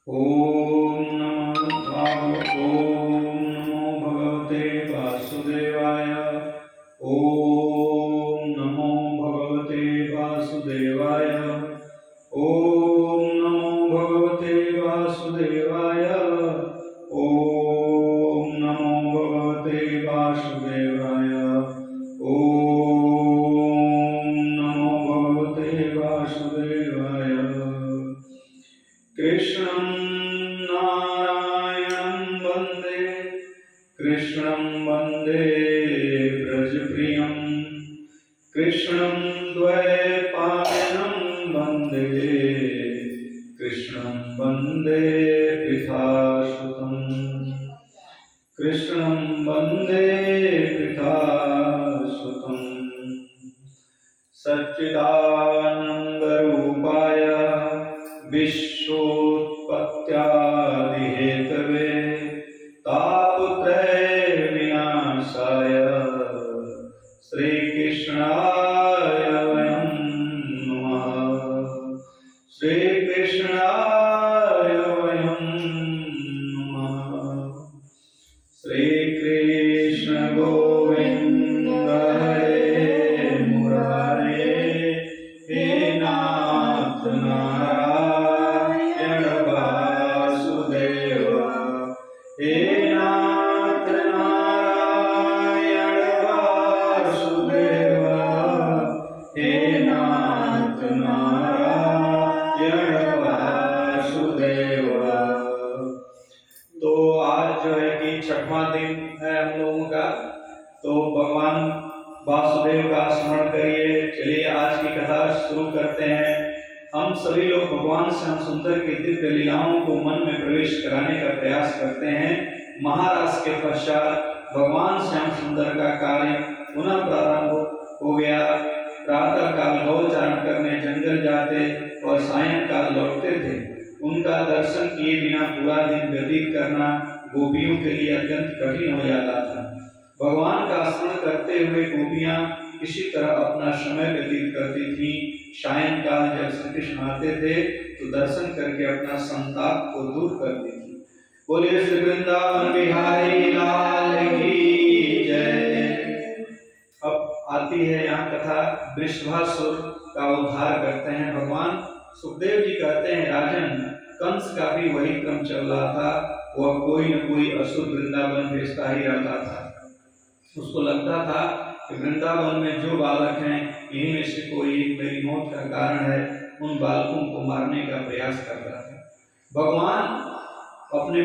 ओम नमो भगवते वासुदेवाय। ओम नमो भगवते वासुदेवाय। ओम नमो भगवते वासुदेवाय। ओम नमो भगवते वासुदेवाय। ओम नमो भगवते वासुदेवाय। कृष्णं नारायणं वन्दे कृष्णं वन्दे ब्रजप्रियं कृष्णं द्वैपायनं वन्दे कृष्णं वन्दे पृथासुतं कृष्णं वन्दे पृथासुतं सच्चिदानन्दरूपाय विश्वोत्पत्त्यादिहेतवे तापत्रयविनाशाय श्रीकृष्णाय वयं नमः। श्रीकृष्णाय वयं नमः। श्रीकृष्ण गोविन्द हरे मुरारे हे नाथ नारायण वासुदेव हे नाथ नारायण वासुदेव हे नाथ नारायण वासुदेव। तो आज जो है कि छठवां दिन है हम लोगों का, तो भगवान वासुदेव का स्मरण करिए। चलिए आज की कथा शुरू करते हैं। हम सभी लोग भगवान श्याम सुंदर के दिव्य लीलाओं को मन में प्रवेश कराने का प्रयास करते हैं। महाराज के पश्चात भगवान श्याम सुंदर का कार्य पुनः प्रारंभ हो गया। प्रातः काल गौचारण करने जंगल जाते और सायंकाल लौटते थे। उनका दर्शन किए बिना पूरा दिन व्यतीत करना गोपियों के लिए अत्यंत कठिन हो जाता था। भगवान का स्मरण करते हुए गोपियां किसी तरह अपना समय व्यतीत करती थीं। सायंकाल जब श्री कृष्ण आते थे तो दर्शन करके अपना संताप को दूर करती थी। बोलिए श्री वृंदावन बिहारी लाल की जय। अब आती है यहाँ कथा। वृषभासुर का उद्धार करते हैं भगवान। सुखदेव जी कहते हैं, राजन, कंस का भी वही क्रम चल रहा था। वह कोई न कोई असुर वृंदावन भेजता ही रहता था। उसको लगता था कि वृंदावन में जो बालक हैं इन्हीं में से कोई मेरी मौत का कारण है। उन बालकों को मारने का प्रयास करता था। भगवान अपने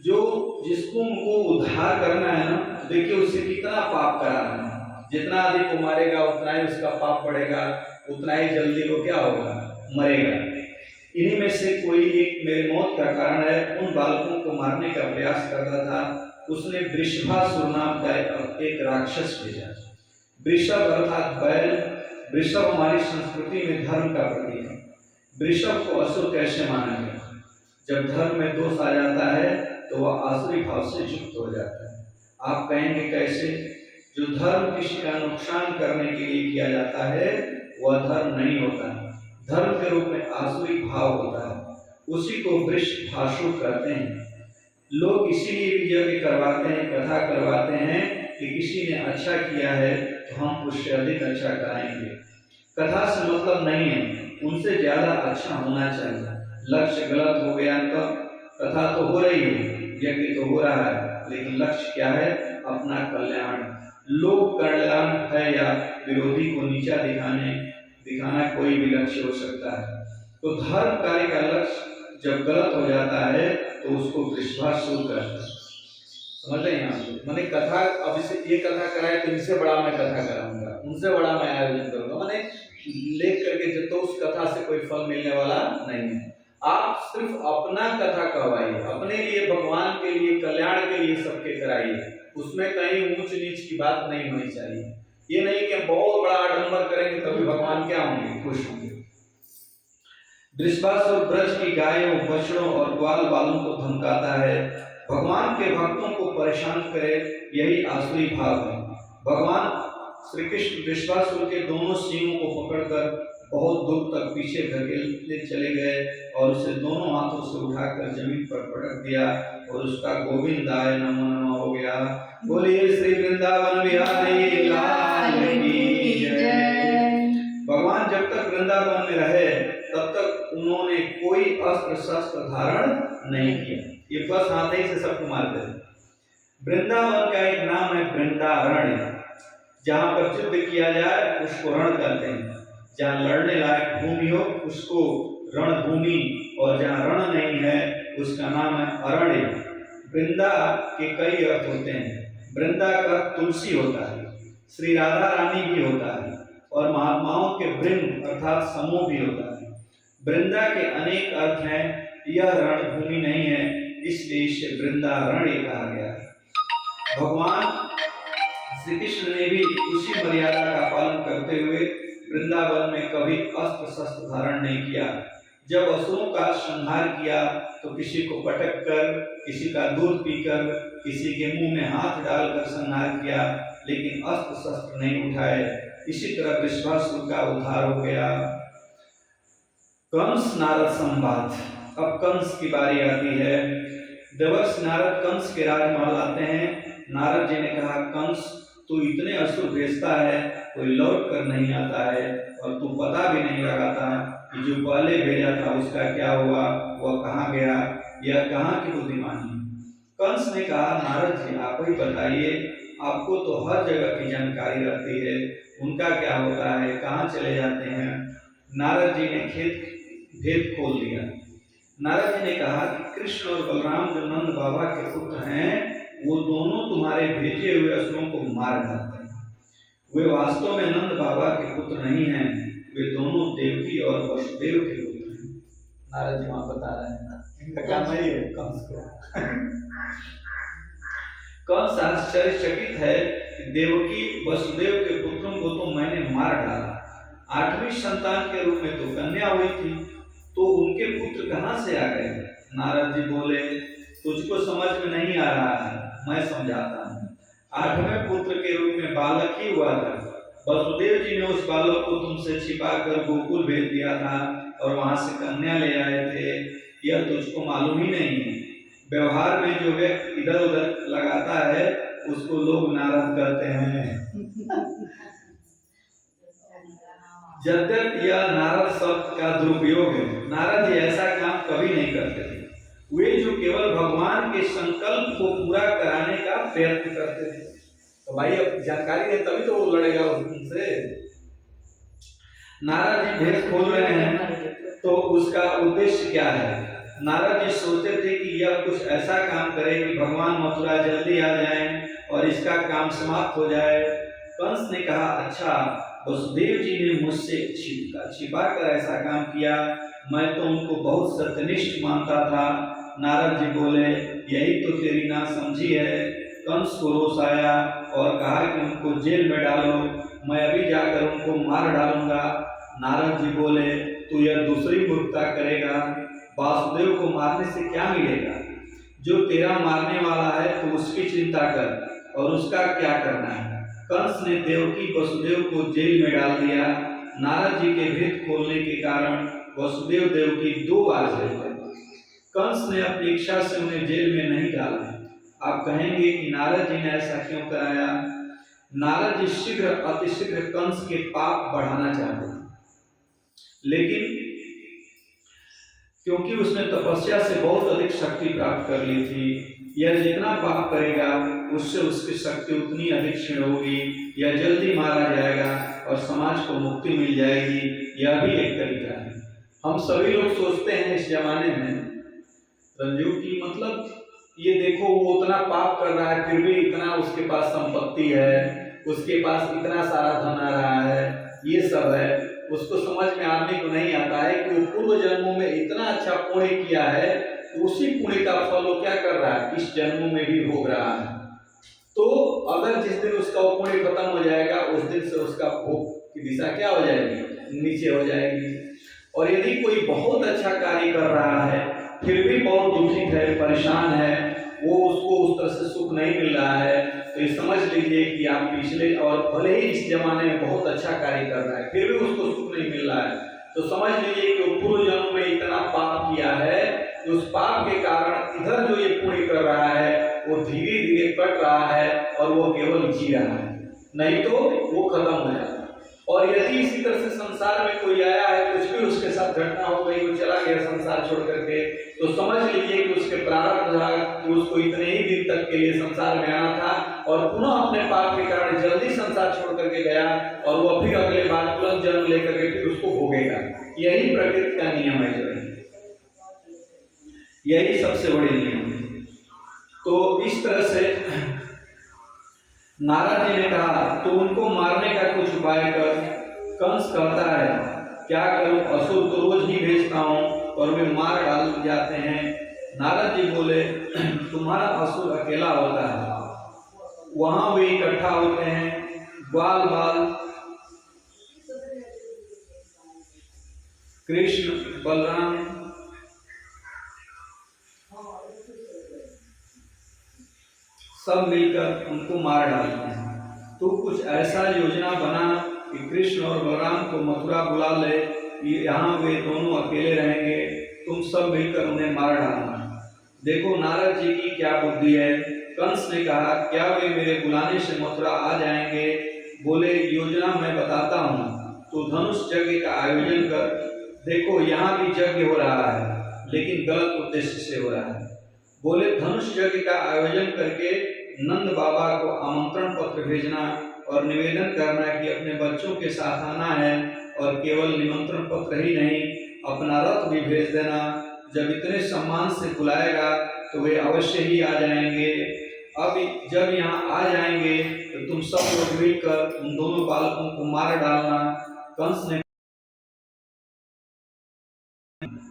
जो जिसको उनको उद्धार करना है ना, देखिए उससे कितना पाप करा रहे हैं। जितना अधिक वो मारेगा उतना ही उसका पाप बढ़ेगा, उतना ही जल्दी वो क्या होगा, मरेगा। इन्हीं में से कोई एक मेरी मौत का कारण है। उन बालकों को मारने का प्रयास करता था। उसने वृषभासुर नाम का एक राक्षस भेजा। वृषभ अर्थात बैल। वृषभ हमारी संस्कृति में धर्म का प्रतीक है। वृषभ को असुर कैसे माना गया? जब धर्म में दोष आ जाता है तो वह आसुरी भाव से युक्त हो जाता है। आप कहेंगे कैसे? जो धर्म किसी का नुकसान करने के लिए किया जाता है वह धर्म नहीं होता है। धर्म के रूप में आसुरी भाव होता है, उसी को वृषभासुर कहते हैं। लोग इसीलिए भी यज्ञ करवाते हैं, कथा करवाते हैं कि किसी ने अच्छा किया है तो हम उससे अधिक अच्छा कराएंगे। कथा से मतलब नहीं है, उनसे ज्यादा अच्छा होना चाहिए। लक्ष्य गलत हो गया तो कथा तो हो रही है, यज्ञ तो हो रहा है, लेकिन लक्ष्य क्या है? अपना कल्याण। लोक कल्याण है या विरोधी को नीचा दिखाना कोई भी लक्ष्य हो सकता है। तो धर्म कार्य का लक्ष्य जब गलत हो जाता है तो उसको वृषभासुर कहते हैं। समझ रहे हैं? मैंने कथा अब इसे ये कथा कराए तो इनसे बड़ा मैं कथा कराऊंगा, उनसे बड़ा मैं आयोजन करूंगा। मैंने लेख करके जब तो उस कथा से कोई फल मिलने वाला नहीं है। आप सिर्फ अपना कथा कहवाइए, अपने लिए, भगवान के लिए, कल्याण के लिए सबके कराइए। उसमें कहीं ऊंच नीच की बात नहीं होनी चाहिए। ये नहीं कि बहुत बड़ा आडंबर करेंगे तभी भगवान क्या होंगे, खुश होंगे। वृषभासुर ब्रज की गायों, बछड़ों और ग्वाल बालों को धमकाता है। भगवान के भक्तों को परेशान करे, यही आसुरी भाव है। भगवान श्री कृष्ण वृषभासुर के दोनों सिंहों को पकड़कर बहुत दूर तक पीछे धकेलते चले गए और उसे दोनों हाथों से उठाकर जमीन पर पटक दिया और उसका गोविंदाय नमो नमः हो गया। बोलिए श्री वृंदावन बिहारी लाल की जय। भगवान जब तक वृंदावन में रहे तब तक उन्होंने कोई अस्त्र शस्त्र धारण नहीं किया। ये बस हाथ ही से सबको मारते थे। वृंदावन का एक नाम है वृंदारण्य। जहाँ पर युद्ध किया जाए उसको रण कहते हैं, जहाँ लड़ने लायक भूमि हो उसको रणभूमि, और जहाँ रण नहीं है उसका नाम है अरण्य। वृंदा के कई अर्थ होते हैं। वृंदा का तुलसी होता है, श्री राधा रानी भी होता है, और महात्माओं के वृंद अर्थात समूह भी होता है। वृंदा के अनेक अर्थ हैं। यह रणभूमि नहीं है, इसलिए इसे वृंदारण्य कहा गया है। भगवान श्री कृष्ण ने भी उसी मर्यादा का पालन करते हुए वृंदावन में कभी अस्त्र शस्त्र धारण नहीं किया। जब असुरों का संहार किया तो किसी को पटक कर, किसी का दूध पीकर, किसी के मुंह में हाथ डालकर संहार किया, लेकिन अस्त्र शस्त्र नहीं उठाए। इसी तरह वृषभासुर का उद्धार हो गया। कंस नारद संवाद। अब कंस की बारी आती है। देवर्षि नारद कंस के राजमहल आते हैं। नारद जी ने कहा, कंस तू इतने असुर भेजता है, कोई लौट कर नहीं आता है, और तू पता भी नहीं लगाता कि जो पहले भेजा था उसका क्या हुआ, वह कहाँ गया, यह कहाँ की बुद्धिमानी। कंस ने कहा, नारद जी आप ही बताइए, आपको तो हर जगह की जानकारी रहती है, उनका क्या होता है, कहाँ चले जाते हैं। नारद जी ने भेद खोल दिया। नारद जी ने कहा कि कृष्ण और बलराम जो नंद बाबा के पुत्र हैं, वो दोनों तुम्हारे भेजे हुए असुरों को मार डालते हैं। वे वास्तव में नंद बाबा के पुत्र नहीं हैं, वे दोनों देवकी और वसुदेव के पुत्र हैं। नारद जी वहां बता रहे हैं, इनका काम है कंस को। कंस आश्चर्यचकित है कि देवकी वसुदेव के पुत्रों को तो मैंने मार डाला, 8वीं संतान के रूप में तो कन्या हुई थी, तो उनके पुत्र कहाँ से आ गए। नारद जी बोले, तुझको समझ में नहीं आ रहा है, मैं समझाता हूँ। 8वें पुत्र के रूप में बालक ही हुआ था। वसुदेव जी ने उस बालक को तुमसे छिपाकर गोकुल भेज दिया था और वहां से कन्या ले आए थे, यह तुझको मालूम ही नहीं है। व्यवहार में जो व्यक्ति इधर उधर लगाता है उसको लोग नारद कहते हैं। यद्यपि यह नारद शब्द का दुरुपयोग है, नारद जी ऐसा काम कभी नहीं करते थे। वे जो केवल भगवान के संकल्प को पूरा कराने का प्रयत्न करते थे। तो भाई अब जानकारी है तभी तो वो लड़ेगा उनसे। नारद जी भेद खोल रहे हैं, तो उसका उद्देश्य क्या है। नारद जी सोचते थे कि यह कुछ ऐसा काम करे कि भगवान मथुरा जल्दी आ जाएं और इसका काम समाप्त हो जाए। कंस ने कहा, अच्छा वसुदेव जी ने मुझसे छिपा कर ऐसा काम किया, मैं तो उनको बहुत सत्यनिष्ठ मानता था। नारद जी बोले, यही तो तेरी नासमझी है। कंस को रोष आया और कहा कि उनको जेल में डालो, मैं अभी जाकर उनको मार डालूंगा। नारद जी बोले, तू यह दूसरी मूर्खता करेगा, वासुदेव को मारने से क्या मिलेगा। जो तेरा मारने वाला है तो उसकी चिंता कर, और उसका क्या करना है। कंस ने देवकी वसुदेव को जेल में डाल दिया। नारद जी के भेद खोलने के कारण वसुदेव देवकी 2 बार जेल गए। कंस ने अपनी इच्छा से उन्हें जेल में नहीं डाला। आप कहेंगे कि नारद जी ने ऐसा क्यों कराया। नारद जी अतिशीघ्र कंस के पाप बढ़ाना चाहते थे, लेकिन क्योंकि उसने तपस्या से बहुत अधिक शक्ति प्राप्त कर ली थी, यह जितना पाप करेगा उससे उसकी शक्ति उतनी अधिक क्षीण होगी, यह जल्दी मारा जाएगा और समाज को मुक्ति मिल जाएगी। यह भी एक तरीका है। हम सभी लोग सोचते हैं इस जमाने में रंजू की, मतलब ये देखो वो उतना पाप कर रहा है फिर भी इतना उसके पास संपत्ति है, उसके पास इतना सारा धन आ रहा है, ये सब है। उसको समझ में आदमी को नहीं आता है कि वो पूर्व जन्मों में इतना अच्छा पुण्य किया है, तो उसी पुण्य का फल वो क्या कर रहा है, इस जन्मों में भी भोग रहा है। तो अगर जिस दिन उसका पुण्य खत्म हो जाएगा उस दिन से उसका भोग की दिशा क्या हो जाएगी, नीचे हो जाएगी। और यदि कोई बहुत अच्छा कार्य कर रहा है फिर भी बहुत दुखित है, परेशान है, वो उसको उस तरह से सुख नहीं मिल रहा है, तो ये समझ लीजिए कि आप पिछले, और भले ही इस जमाने में बहुत अच्छा कार्य कर रहा है फिर भी उसको सुख नहीं मिल रहा है, तो समझ लीजिए कि वो पूर्व जन्म में इतना पाप किया है कि उस पाप के कारण इधर जो ये पुण्य कर रहा है वो धीरे धीरे कट रहा है और वो केवल जी रहा है, नहीं तो वो खत्म हो जाता है। और यदि इसी तरह से संसार में कोई आया है, कुछ भी उसके साथ घटना हो गई, वो चला गया संसार छोड़ करके, तो समझ लीजिए कि उसके प्रारब्ध था कि उसको इतने ही दिन तक के लिए संसार में आना था और पुनः अपने पाप के कारण जल्दी संसार छोड़ करके गया और वो फिर अगले बार तुरंत जन्म लेकर के फिर उसको भोगेगा। यही प्रकृति का नियम है, जो है यही सबसे बड़ी नियम है। तो इस तरह से नारद जी ने कहा तो उनको मारने का कुछ उपाय कर। कंस कहता है क्या करूं, असुर तो रोज ही भेजता हूं और वे मार डाल जाते हैं। नारद जी बोले तुम्हारा असुर अकेला होता है, वहां वे इकट्ठा होते हैं बाल बाल, कृष्ण बलराम सब मिलकर उनको मार डालते हैं। तो कुछ ऐसा योजना बना कि कृष्ण और बलराम को मथुरा बुला ले, यहाँ वे दोनों अकेले रहेंगे, तुम सब मिलकर उन्हें मार डालना। देखो नारद जी की क्या बुद्धि है। कंस ने कहा क्या वे मेरे बुलाने से मथुरा आ जाएंगे? बोले योजना मैं बताता हूँ, तो धनुष यज्ञ का आयोजन कर। देखो यहाँ भी यज्ञ हो रहा है लेकिन गलत उद्देश्य से हो रहा है। बोले धनुष यज्ञ का आयोजन करके नंद बाबा को आमंत्रण पत्र भेजना और निवेदन करना कि अपने बच्चों के साथ आना है, और केवल निमंत्रण पत्र ही नहीं अपना रथ भी भेज देना। जब इतने सम्मान से बुलाएगा तो वे अवश्य ही आ जाएंगे। अब जब यहाँ आ जाएंगे तो तुम सब लोग मिलकर उन दोनों बालकों को मार डालना। कंस ने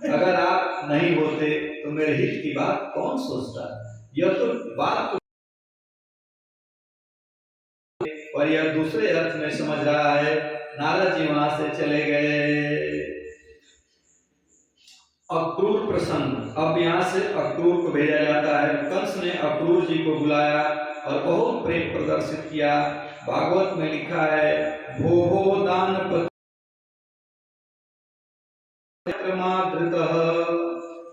अगर आप नहीं होते तो मेरे हित की बात कौन सोचता? यह तो बात और यह दूसरे अर्थ में समझ रहा है। नारद जी वहां से चले गए। अक्रूर प्रसंग, अब यहाँ से अक्रूर को भेजा जाता है। कंस ने अक्रूर जी को बुलाया और बहुत प्रेम प्रदर्शित किया। भागवत में लिखा है भोहो दान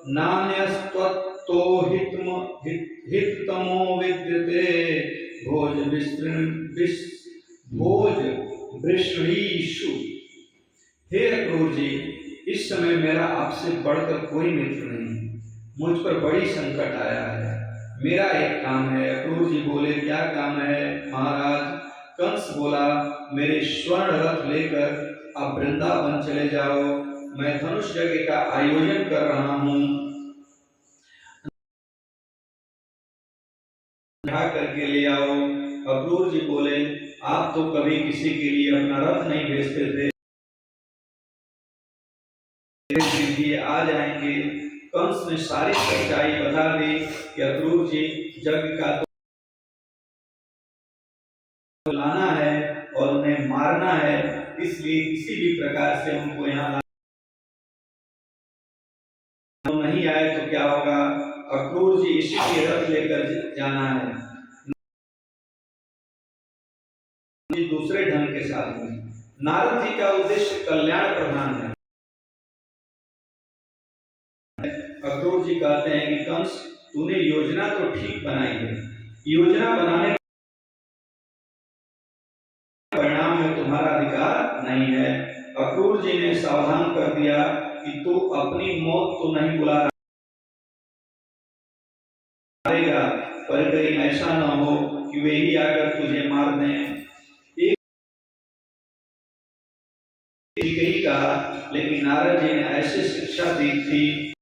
नान्यस्त्वत्तो हिततमो विद्यते भोज वृषणीषु। हे अक्रूर जी, इस समय मेरा आपसे बढ़कर कोई मित्र नहीं, मुझ पर बड़ी संकट आया है। मेरा एक काम है। अक्रूर जी बोले क्या काम है महाराज? कंस बोला मेरे स्वर्ण रथ लेकर आप वृंदावन चले जाओ, मैं धनुष यज्ञ का आयोजन कर रहा हूँ, करके ले आओ। अक्रूर जी बोले आप तो कभी किसी के लिए अपना रथ नहीं भेजते थे, आ जाएंगे। कंस ने सारी सच्चाई बता दी कि अक्रूर जी यज्ञ का तो लाना है और उन्हें मारना है, इसलिए किसी भी प्रकार से उनको यहाँ नहीं आए तो क्या होगा? अक्रूर जी इसी के रथ लेकर जाना है, दूसरे ढंग के साथ में। नारद जी का उद्देश्य कल्याण प्रधान है। अक्रूर जी कहते हैं कि कंस तूने योजना तो ठीक बनाई है, योजना बनाने परिणाम में तुम्हारा अधिकार नहीं है। अक्रूर जी ने सावधान कर दिया कि तू अपनी मौत तो नहीं बुला रहेगा, पर कहीं ऐसा न हो कि वे ही आकर तुझे मार दें। ही कहा, लेकिन नारद जी ने ऐसी शिक्षा दी थी।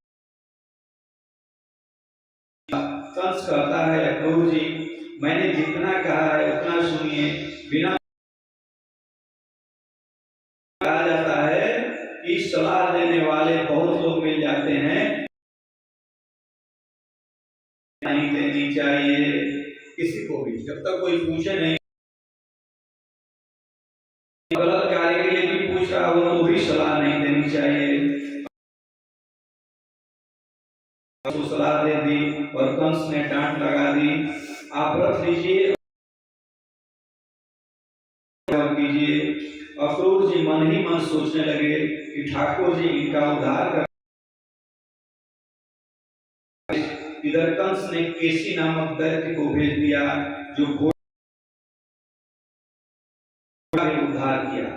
कंस कहता है अक्रूर जी मैंने जितना कहा है उतना सुनिए, बिना कहा जाता है कि सलाह देने वाले बहुत लोग मिल जाते हैं, नहीं देनी चाहिए किसी को भी, जब तक कोई पूछे नहीं। गलत कार्य के लिए भी पूछ रहा हो तो भी सलाह नहीं देनी चाहिए। तो सलाह दे दी और कंस कंस ने डांट लगा दी। आप रख लीजिए कीजिए। अक्रूर जी मन ही मन सोचने लगे कि ठाकुर जी इनका उद्धार कर। इधर कंस ने केसी नामक दैत्य को भेज दिया जो घोड़ा ने उद्धार किया।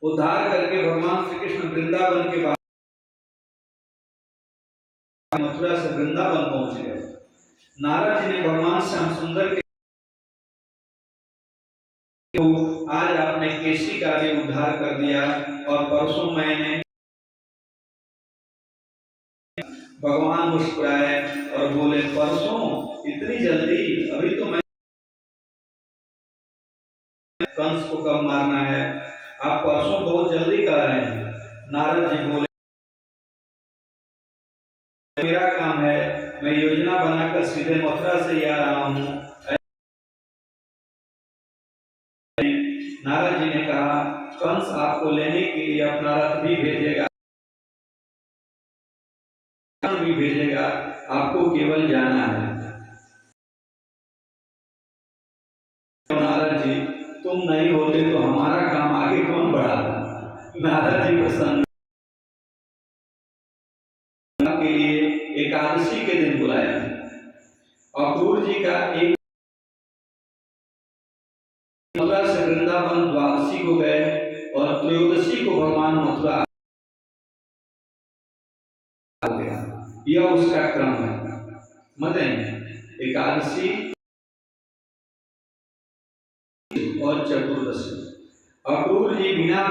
उद्धार करके भगवान श्री कृष्ण वृंदावन के बाद मथुरा से वृंदावन पहुंच गए। नारद जी ने भगवान श्याम सुंदर के आज आपने केसी का भी उद्धार कर दिया और परसों मैंने भगवान मुस्कुराए और बोले परसों इतनी जल्दी, अभी तो मैं कंस को कब मारना है, आप परसों बहुत जल्दी कर रहे हैं। नारद जी बोले मेरा काम है, मैं योजना बनाकर सीधे मथुरा से ही आ रहा हूँ। नारद जी ने कहा कंस आपको लेने के लिए अपना रथ भी भेजेगा, आपको केवल जाना है। नारद जी तुम नहीं होते तो हमारा काम आगे कौन बढ़ाता। नारद जी प्रसन्न के लिए एकादशी के दिन बुलाया। अक्रूर जी का एक मथुरा से वृंदावन द्वादशी को गए और त्रयोदशी को भगवान मथुरा आ गया। यह उसका क्रम है। मतलब एकादशी और चतुर्दशी। अक्रूर जी बिना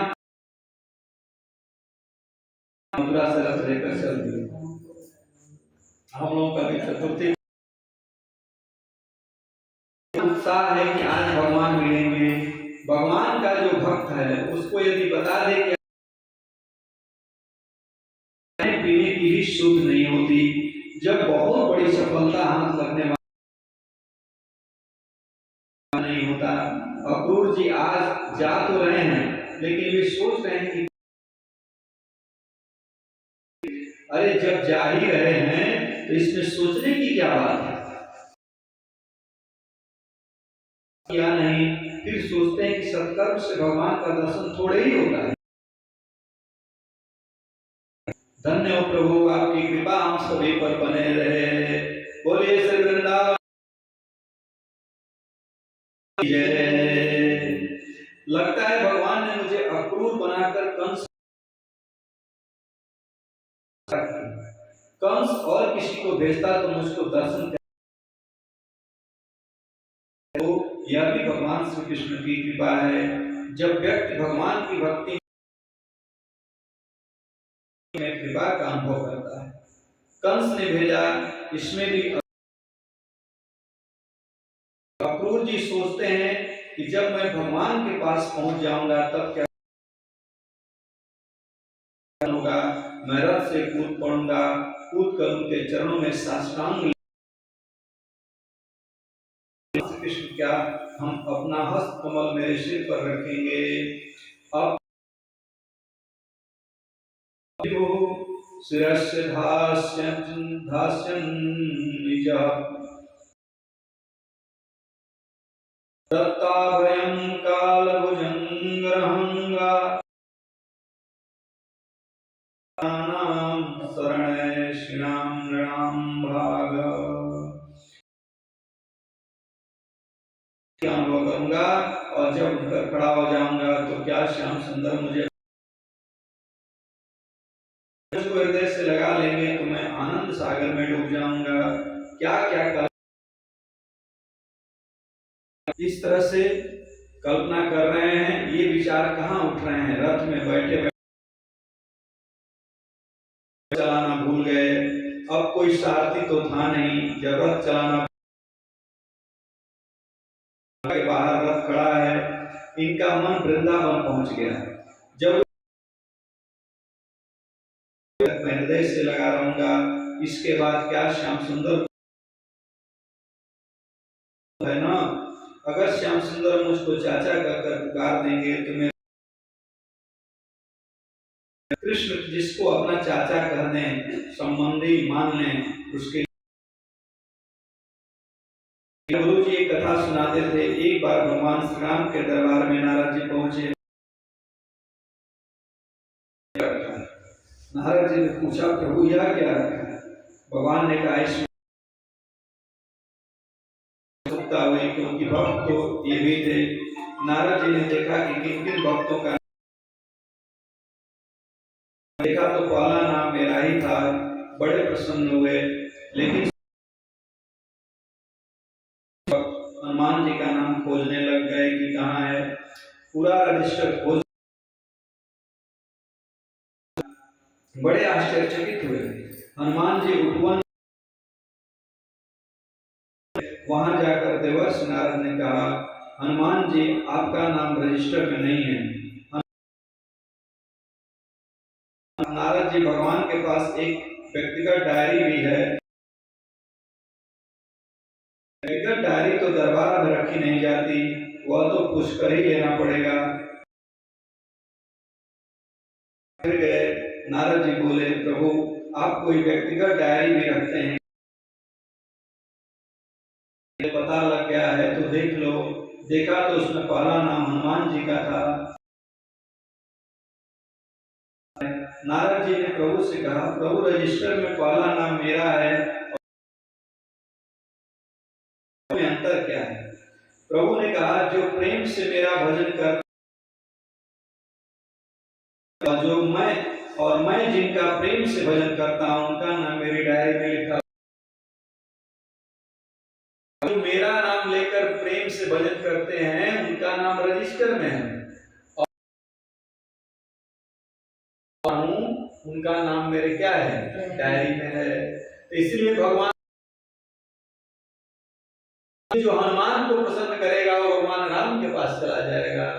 मथुरा से रथ लेकर चल दिए। हम लोगों का भी चतुर्थी उत्साह है कि आज भगवान मिलेंगे। भगवान का जो भक्त है उसको यदि बता दे कि पीने की भी शुद्ध नहीं होती, जब बहुत बड़ी सफलता हाथ लगने वाला नहीं होता। अक्रूर जी आज जा तो रहे हैं लेकिन वे सोच रहे हैं कि अरे जब जा ही रहे हैं तो इसमें सोचने की क्या बात है, या नहीं। फिर सोचते हैं कि सत्कर्म से भगवान का दर्शन थोड़े ही होता है। धन्य हो प्रभु, आपकी कृपा हम सभी पर बने रहे। बोलिए श्री वृंदावन जय। लगता है भगवान ने मुझे अक्रूर बनाकर कंस और किसी को भेजता तो मुझको दर्शन कर। तो यह भी भगवान श्री कृष्ण की कृपा है। जब व्यक्ति भगवान की भक्ति में कृपा का अनुभव करता है। कंस ने भेजा, इसमें भी अक्रूर जी सोचते हैं कि जब मैं भगवान के पास पहुंच जाऊंगा तब क्या होगा। मैं रथ से कूद पड़ूंगा, कूद कर उनके चरणों में साष्टांग। कृष्ण क्या हम अपना हस्त कमल मेरे सिर पर रखेंगे। अब शिरस्य धास्यन् निजः दत्ताभयं कालभुजङ्गरहंगा शरणे श्रीणां नृणां भाग। अनुभव करूंगा और जब उठकर खड़ा हो जाऊंगा तो क्या श्याम सुंदर मुझे हृदय से लगा लेंगे तो मैं आनंद सागर में डूब जाऊंगा। क्या क्या कर इस तरह से कल्पना कर रहे हैं। ये विचार कहाँ उठ रहे हैं, रथ में बैठे बैठे चलाना भूल गए। अब कोई सारथी तो था नहीं, जब रथ चलाना के बाहर रथ खड़ा है, इनका मन वृंदावन पहुंच गया। जब मैं हृदय से लगा रहूंगा, इसके बाद क्या श्याम सुंदर है ना। अगर श्याम सुंदर मुझको चाचा कहकर पुकार देंगे तो मैं कृष्ण जिसको अपना चाचा कहने संबंधी मान लें उसके गुरु जी एक कथा सुनाते थे। एक बार भगवान श्री राम के दरबार में नारद जी पहुंचे। नारद जी ने पूछा, प्रभु यह क्या रखा है? भगवान ने कहा, इसमें हुई, क्योंकि भक्त तो ये भी थे। नारद जी ने देखा कि किन किन भक्तों का देखा तो पहला नाम मेरा ही था। बड़े प्रसन्न हुए, लेकिन हनुमान जी का नाम खोजने लग गए कि कहाँ है। पूरा रजिस्टर खोज, बड़े आश्चर्यचकित हुए। हनुमान जी उपवन, वहां जाकर देवर्ष नारद ने कहा, हनुमान जी आपका नाम रजिस्टर में नहीं है। नारद जी, भगवान के पास एक व्यक्तिगत डायरी भी है। व्यक्तिगत डायरी तो दरबार में रखी नहीं जाती, वह तो पूछ कर ही लेना पड़ेगा। फिर गए, नारद जी बोले, प्रभु आप कोई व्यक्तिगत डायरी भी रखते हैं? पता लग गया है तो देख लो। देखा तो उसमें पहला नाम हनुमान जी का था। नारद जी ने प्रभु से कहा, प्रभु रजिस्टर में पहला नाम मेरा है, में अंतर क्या है? प्रभु ने कहा, जो प्रेम से मेरा भजन कर, जो मैं जिनका प्रेम से भजन करता हूं, उनका नाम मेरी डायरी में लिखा। जो मेरा नाम लेकर प्रेम से भजन करते हैं, उनका नाम रजिस्टर में है, और उनका नाम मेरे क्या है? डायरी में है। तो इसलिए भगवान जो हनुमान को प्रसन्न करेगा, वो भगवान राम के पास चला जाएगा।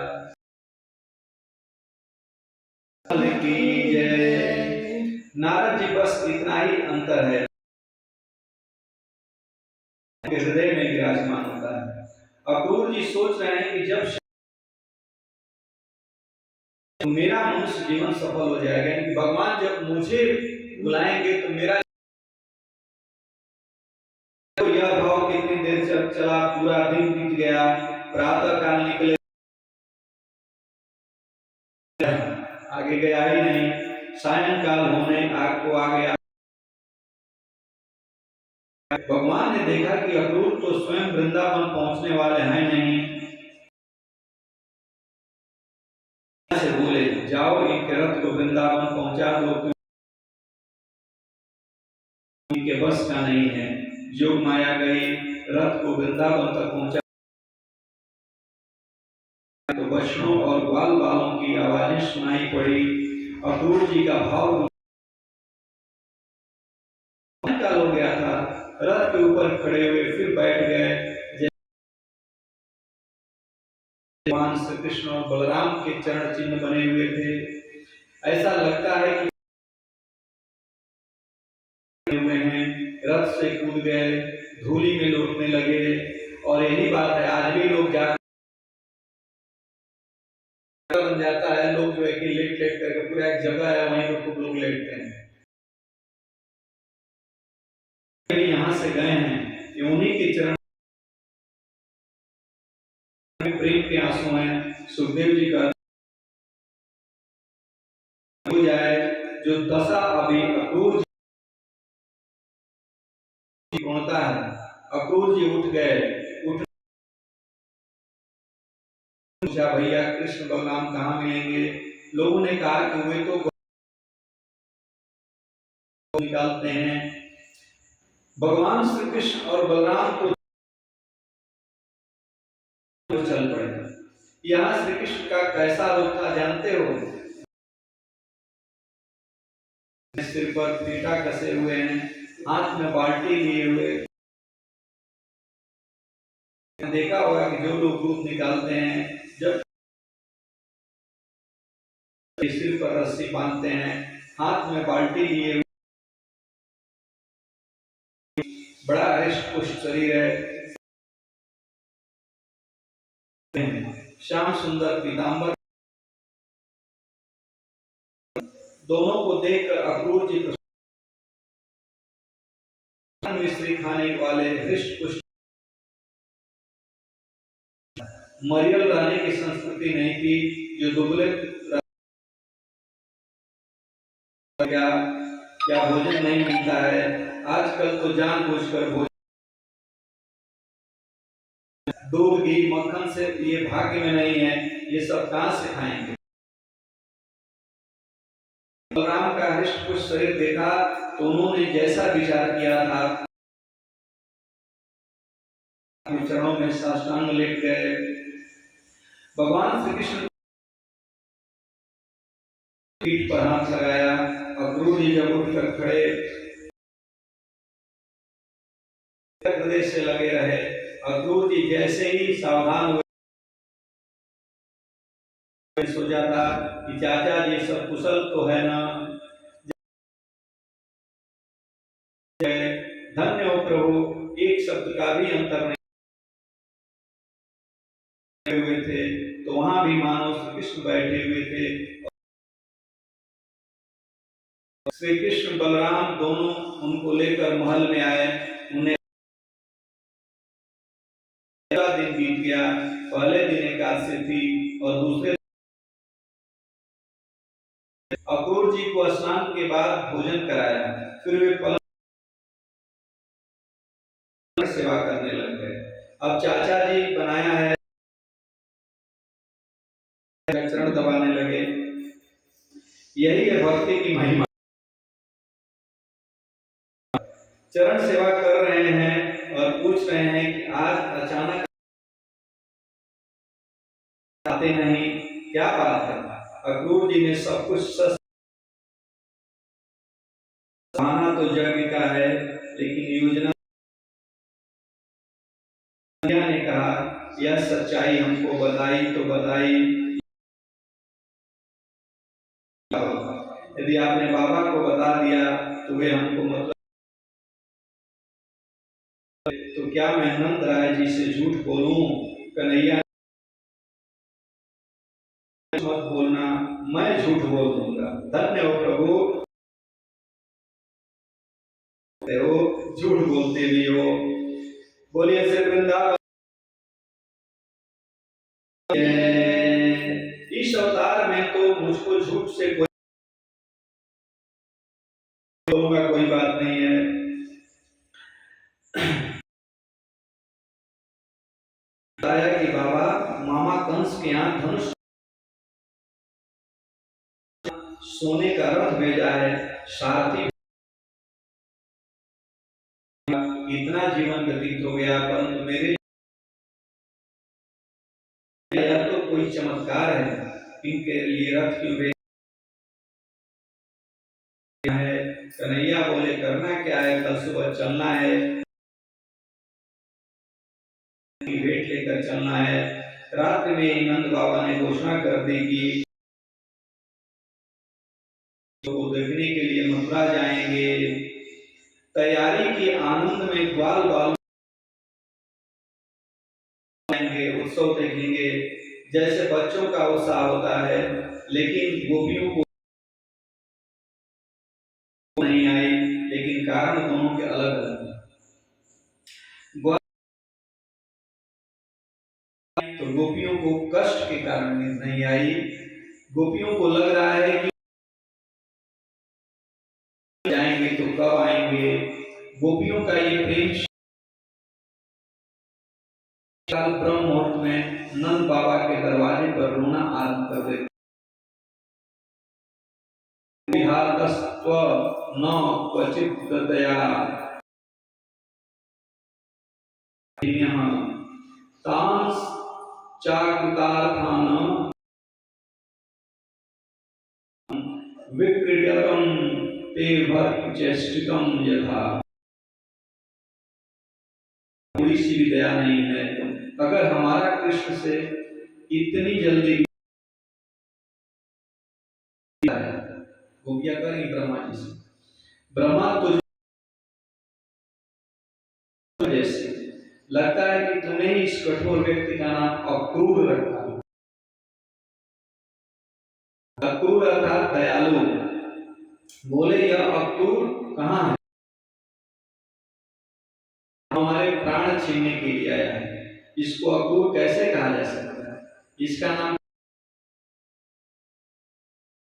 की जय। नारद जी, बस इतना ही अंतर है, हृदय में विराजमान होता है। अक्रूर जी सोच रहे हैं कि जब मेरा मनुष्य जीवन सफल हो जाएगा, यानी भगवान जब मुझे बुलाएंगे तो मेरा तो यह भाव कितनी देर चला, पूरा दिन बीत गया, प्रातः काल निकले, आगे गया ही नहीं। सायंकाल होने आपको आ गया। भगवान ने देखा कि अक्रूर तो स्वयं वृंदावन पहुंचने वाले हैं नहीं, से बोले, जाओ इनके रथ को वृंदावन पहुंचा दो, इनके बस का नहीं है। जो माया गई, रथ को वृंदावन तक पहुंचा तो बछड़ों और ग्वाल बालों की आवाजें सुनाई पड़ी। अक्रूर जी का भाव हो गया था। रथ के ऊपर खड़े हुए, फिर बैठ गए। भगवान श्री कृष्ण और बलराम के चरण चिन्ह बने हुए थे। ऐसा लगता है कि हुए हैं, रथ से कूद गए, धूली में लौटने लगे। और यही बात है, आज भी लोग जाकर बन जाता है, लोग जो है कि लेट लेट करके, पूरा एक जगह है वहीं पर खूब लोग लेटते हैं। यहाँ से गए हैं, उन्हीं के चरण प्रेम के आंसू हैं। सुखदेव जी का हो जाए, जो दशा अभी अक्रूर जी गुणता है। अक्रूर जी उठ गए, पूछा, भैया कृष्ण बलराम कहाँ मिलेंगे? लोगों ने कहा कि वे तो निकालते हैं। भगवान श्री कृष्ण और बलराम को चल पड़े। यहाँ श्री कृष्ण का कैसा रूप था जानते हो? सिर पर पीटा कसे हुए हैं, हाथ में बाल्टी लिए हुए। देखा होगा कि जो लोग दूध निकालते हैं, जब सिर पर रस्सी बांधते हैं, हाथ में बाल्टी लिए हुए, बड़ा हृष्ट पुष्ट शरीर है, श्याम सुंदर पीतांबर, दोनों को देखकर अक्रूर जी मिश्री खाने वाले हृष्ट पुष्ट मरियल रहने की संस्कृति नहीं थी, जो दुबले क्या क्या भोजन नहीं मिलता है। आजकल तो जानबूझकर भोजन दूध घी मक्खन से ये भाग्य में नहीं है, ये सब कहां से खाएंगे। बलराम का हृष्ट पुष्ट शरीर देखा तो उन्होंने जैसा विचार किया था, चरणों में साष्टांग लेट गए। भगवान श्री कृष्ण पीठ पर हाथ लगाया। अक्रूर जी जब उठकर खड़े हृदय से लगे रहे। अक्रूर जी जैसे ही सावधान हुए, सो जाता कि चाचा जी सब कुशल तो है ना। धन्य हो प्रभु, एक शब्द का भी अंतर नहीं हुए थे। तो वहां भी मानो श्री कृष्ण बैठे हुए थे। श्री कृष्ण बलराम दोनों उनको लेकर महल में आए। उन्हें दिन बीत गया। पहले दिन एकादशी थी और दूसरे अक्रूर जी को स्नान के बाद भोजन कराया। फिर वे पलंग सेवा करने लग गए। अब चाचा जी बनाया है, चरण दबाने लगे। यही है भक्ति की महिमा। चरण सेवा कर रहे हैं और पूछ रहे हैं कि आज अचानक आते नहीं, क्या बात है। अक्रूर जी ने सब कुछ सच माना तो यज्ञ का है, लेकिन योजना ने कहा यह सच्चाई हमको बताई तो बताई। यदि आपने बाबा को बता दिया तो वे हमको मतलब, तो क्या मैं नंद राय जी से झूठ बोलूं। कन्हैया मत बोलना, मैं झूठ बोल दूंगा। धन्य हो प्रभु, झूठ बोलते भी हो। बोलिए श्री वृंदावन। इस अवतार में तो मुझको झूठ से कोई बोलूंगा, कोई बात नहीं है। बताया कि बाबा मामा कंस के यहाँ धनुष सोने का रथ भेजा है, सारथी इतना जीवन व्यतीत हो गया, परंतु मेरे यह तो कोई चमत्कार है। इनके लिए रथ क्यों भेजा है। कन्हैया बोले करना क्या है, कल सुबह चलना है, भेंट लेकर चलना है। रात्रि में नंद बाबा ने घोषणा कर दी कि तो देखने के लिए मथुरा जाएंगे। तैयारी के आनंद में ग्वाल बाल उत्सव देखेंगे, जैसे बच्चों का उत्साह होता है। लेकिन गोपियों को नहीं आई, लेकिन कारण दोनों के अलग अलग। तो गोपियों को कष्ट के कारण नहीं आई। गोपियों को लग रहा है कि जाएंगे तो कब आएंगे। गोपियों का ये प्रेम ब्रह्म मुहूर्त में नंद बाबा के दरवाजे पर रोना आरंभ कर देते। न क्वचित दया तांस चाकृतार्थान विक्रीडतम ते भक्तचेष्टितम यथा। थोड़ी सी भी दया नहीं है। अगर हमारा कृष्ण से इतनी जल्दी गोपियां करेंगी ब्रह्मा जी से, ब्रह्मा तो जैसे लगता है कि तुमने इस कठोर व्यक्ति का नाम अक्रूर रखा। अक्रूर अर्थात दयालु। बोले यह अक्रूर कहाँ है, हमारे प्राण छीनने के लिए आया है। इसको अक्रूर कैसे कहा जा सकता है? इसका नाम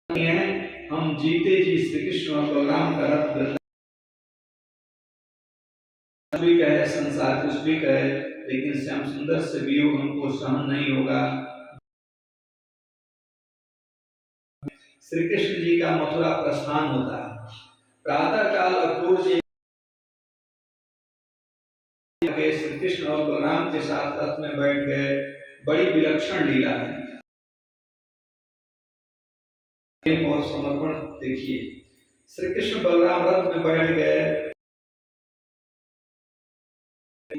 है, हम जीते जी श्री कृष्ण और बलराम का रथ वृंदावन भी कहे, संसार कुछ भी कहे, लेकिन श्याम सुंदर से वियोग हमको सहन नहीं होगा। श्री कृष्ण जी का मथुरा प्रस्थान होता है। प्रातः काल अक्रूर जी श्री कृष्ण और बलराम के साथ रथ में बैठ गए। बड़ी विलक्षण लीला है और समर्पण देखिए। श्री कृष्ण बलराम रथ में बैठ गए।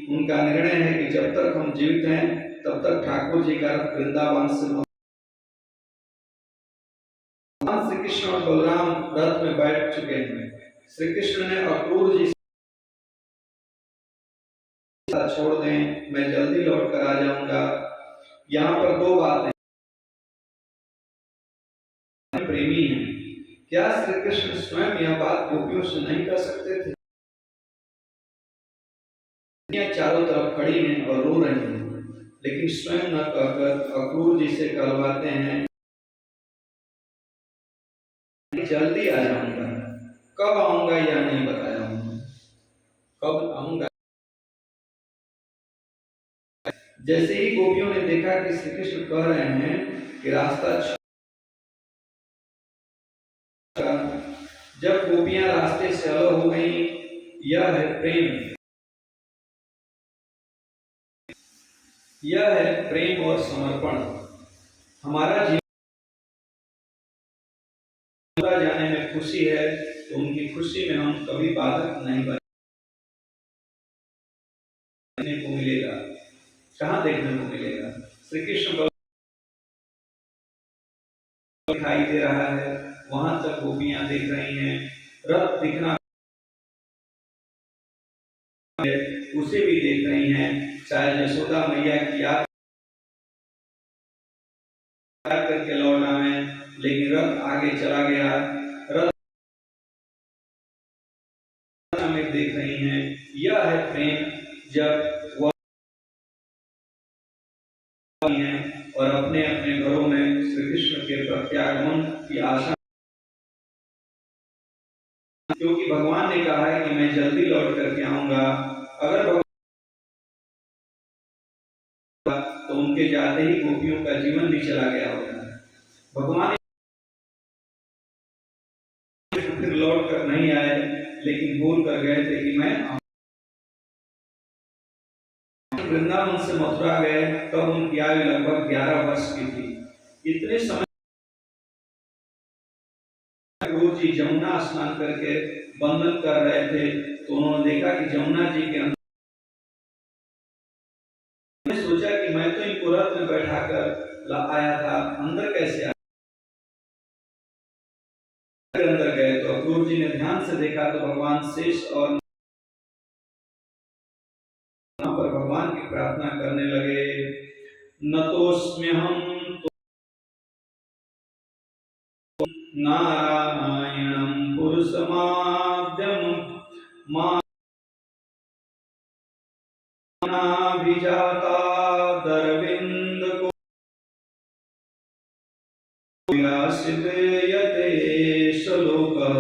उनका निर्णय है कि जब तक हम जीवित हैं तब तक ठाकुर जी का रथ वृंदावन से श्री कृष्ण और बलराम रथ में बैठ चुके हैं। श्री कृष्ण ने अक्रूर जी छोड़ दें, मैं जल्दी लौट कर आ जाऊंगा। यहाँ पर दो बातें, प्रेमी हैं। क्या श्री कृष्ण स्वयं यह बात गोपियों से नहीं कर सकते थे? चारों तरफ खड़ी हैं और रो रही हैं, लेकिन स्वयं न कहकर अक्रूर जी से कहलवाते हैं, जल्दी आ जाऊंगा। कब आऊंगा या नहीं बताया हूं, कब आऊंगा। जैसे ही गोपियों ने देखा कि श्री कृष्ण कह रहे हैं कि रास्ता, जब गोपियां रास्ते से अलग हो गई, यह है प्रेम, यह है प्रेम और समर्पण। हमारा जीवन जाने में खुशी है तो उनकी खुशी में हम कभी बाधक नहीं बनने को मिलेगा। कहाँ देखने को मिलेगा? श्री कृष्ण दिखाई दे रहा है, वहां तक गोपियां देख रही हैं। रथ दिखना उसे भी देख रही हैं। चाहे यशोदा मैया की याद करके लौटा है, लेकिन रथ आगे चला गया। रथ में देख रही हैं। यह है प्रेम, जब वह और अपने अपने घरों में श्री कृष्ण के प्रत्यागमन की आशा, क्योंकि भगवान ने कहा है कि मैं जल्दी लौट करके आऊंगा। अगर तो उनके जाते ही गोपियों का जीवन भी चला गया होता है। भगवान फिर लौट कर नहीं आए, लेकिन बोल कर गए थे कि मैं वृंदावन से मथुरा गए, तब उनकी आयु लगभग 11 वर्ष की थी। इतने समय गुरु जी जमुना स्नान करके बंधन कर रहे थे, तो उन्होंने देखा कि जमुना जी के अंदर, सोचा कि मैं तो इनको रथ में बैठाकर आया था, अंदर कैसे आया? अंदर गए तो गुरु जी ने ध्यान से देखा तो भगवान शेष और पर भगवान की प्रार्थना करने लगे। नतोस्म्यहं नारायणं पुरुषमाद्यं मानाभिजाता दरविंद को विलासित यते श्लोकः।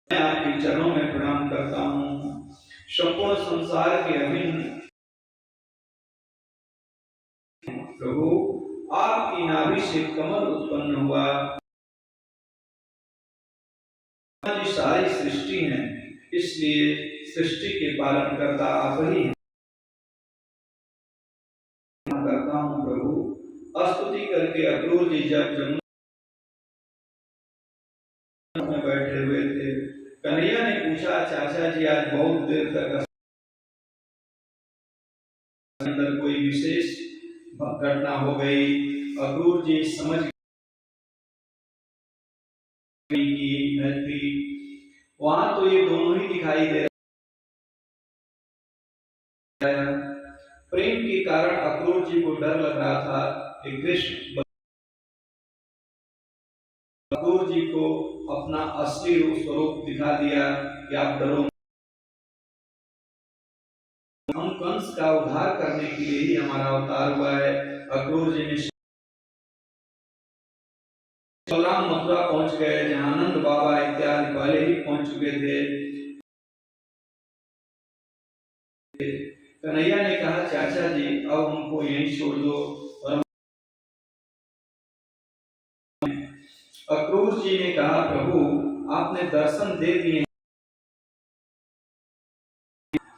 मैं आपके चरणों में प्रणाम करता हूँ। संपूर्ण संसार के अभिन्न प्रभु, आपकी नाभि से कमल उत्पन्न हुआ। सारी सृष्टि है, इसलिए सृष्टि के पालन करता आप ही हैं। करता हूँ प्रभु। स्तुति करके अक्रूर जी जब जमुना में बैठे हुए थे, कन्हैया ने पूछा, चाचा जी आज बहुत देर तक अंदर कोई विशेष घटना हो गई? अक्रूर जी समझ गई। वहां तो ये दोनों ही दिखाई दे रहे हैं। प्रेम के कारण अक्रूर जी को डर लग रहा था कि कृष्ण अक्रूर जी को अपना असली रूप स्वरूप दिखा दिया कि आप डरो हम कंस का उद्धार करने के लिए ही हमारा अवतार हुआ है। अक्रूर जी ने बलराम मथुरा पहुंच गए, जहां आनंद बाबा इत्यादि पहले ही पहुंच चुके थे। कन्हैया ने कहा, चाचा जी अब हमको यहीं छोड़ दो। और अक्रूर जी ने कहा, प्रभु आपने दर्शन दे दिए,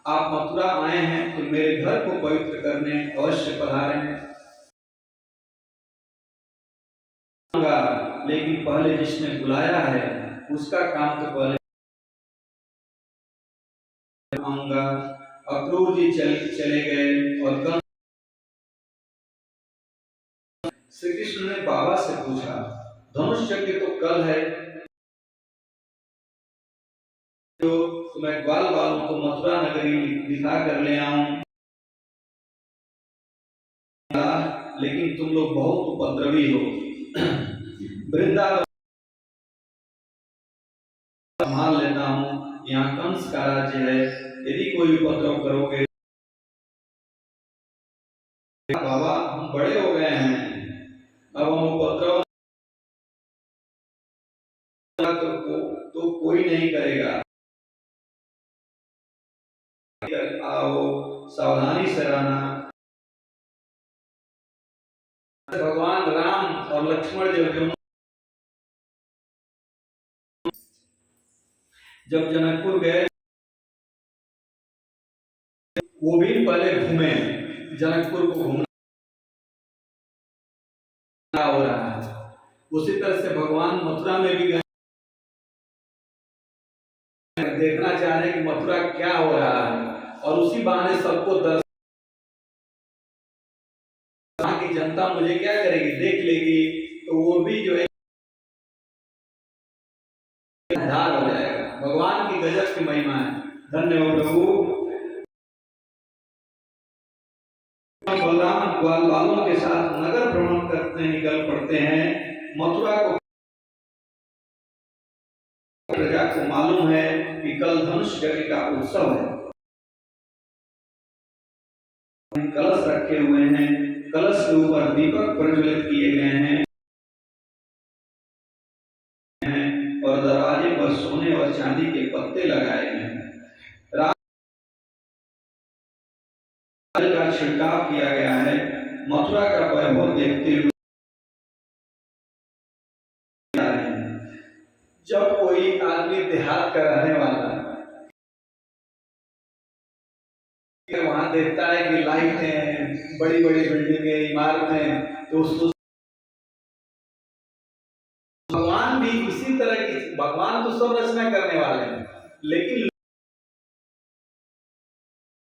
आप मथुरा आए हैं तो मेरे घर को पवित्र करने अवश्य पधारें। लेकिन पहले जिसने बुलाया है उसका काम तो पहले आऊंगा। अक्रूर जी चले गए और कंस श्री कृष्ण ने बाबा से पूछा, धनुष यज्ञ तो कल है, तो मैं ग्वाल बालों को मथुरा नगरी दिखा कर ले आऊं, लेकिन तुम लोग बहुत उपद्रवी हो। वृंदावन संभाल लेता हूँ, यहाँ कंस का राज्य है, यदि कोई उपद्रव करोगे। बाबा हम बड़े हो गए हैं, अब हम उपद्रव तो कोई नहीं करेगा। आओ सावधानी से रहना। भगवान राम और लक्ष्मण जब जनकपुर गए, वो भी पहले घूमे, जनकपुर को घूमना हो रहा है। उसी तरह से भगवान मथुरा में भी गए, देखना चाह रहे कि मथुरा क्या हो रहा है, और उसी बहाने सबको दर्शन, की जनता मुझे क्या करेगी, देख लेगी, तो वो भी जो है उद्धार हो जाएगा। भगवान की गजब की महिमा है। धन्य हो प्रभु। बलराम ग्वाल बालों के साथ नगर भ्रमण करते निकल पड़ते हैं। मथुरा को प्रजा को मालूम है कि कल धनुष यज्ञ का उत्सव है। कलश रखे हुए हैं, कलश के ऊपर दीपक प्रज्वलित किए गए हैं और दरवाजे पर सोने और चांदी के पत्ते लगाए गए हैं। राज का छिड़काव किया गया है। मथुरा का वैभव देखते हुए जब कोई आदमी देहात का रहने वाला वहां देखता है कि लाइटें, बड़ी बड़ी बिल्डिंगें, इमारतें, तो उसको भगवान भी इसी तरह की, भगवान तो सब रचना करने वाले हैं, लेकिन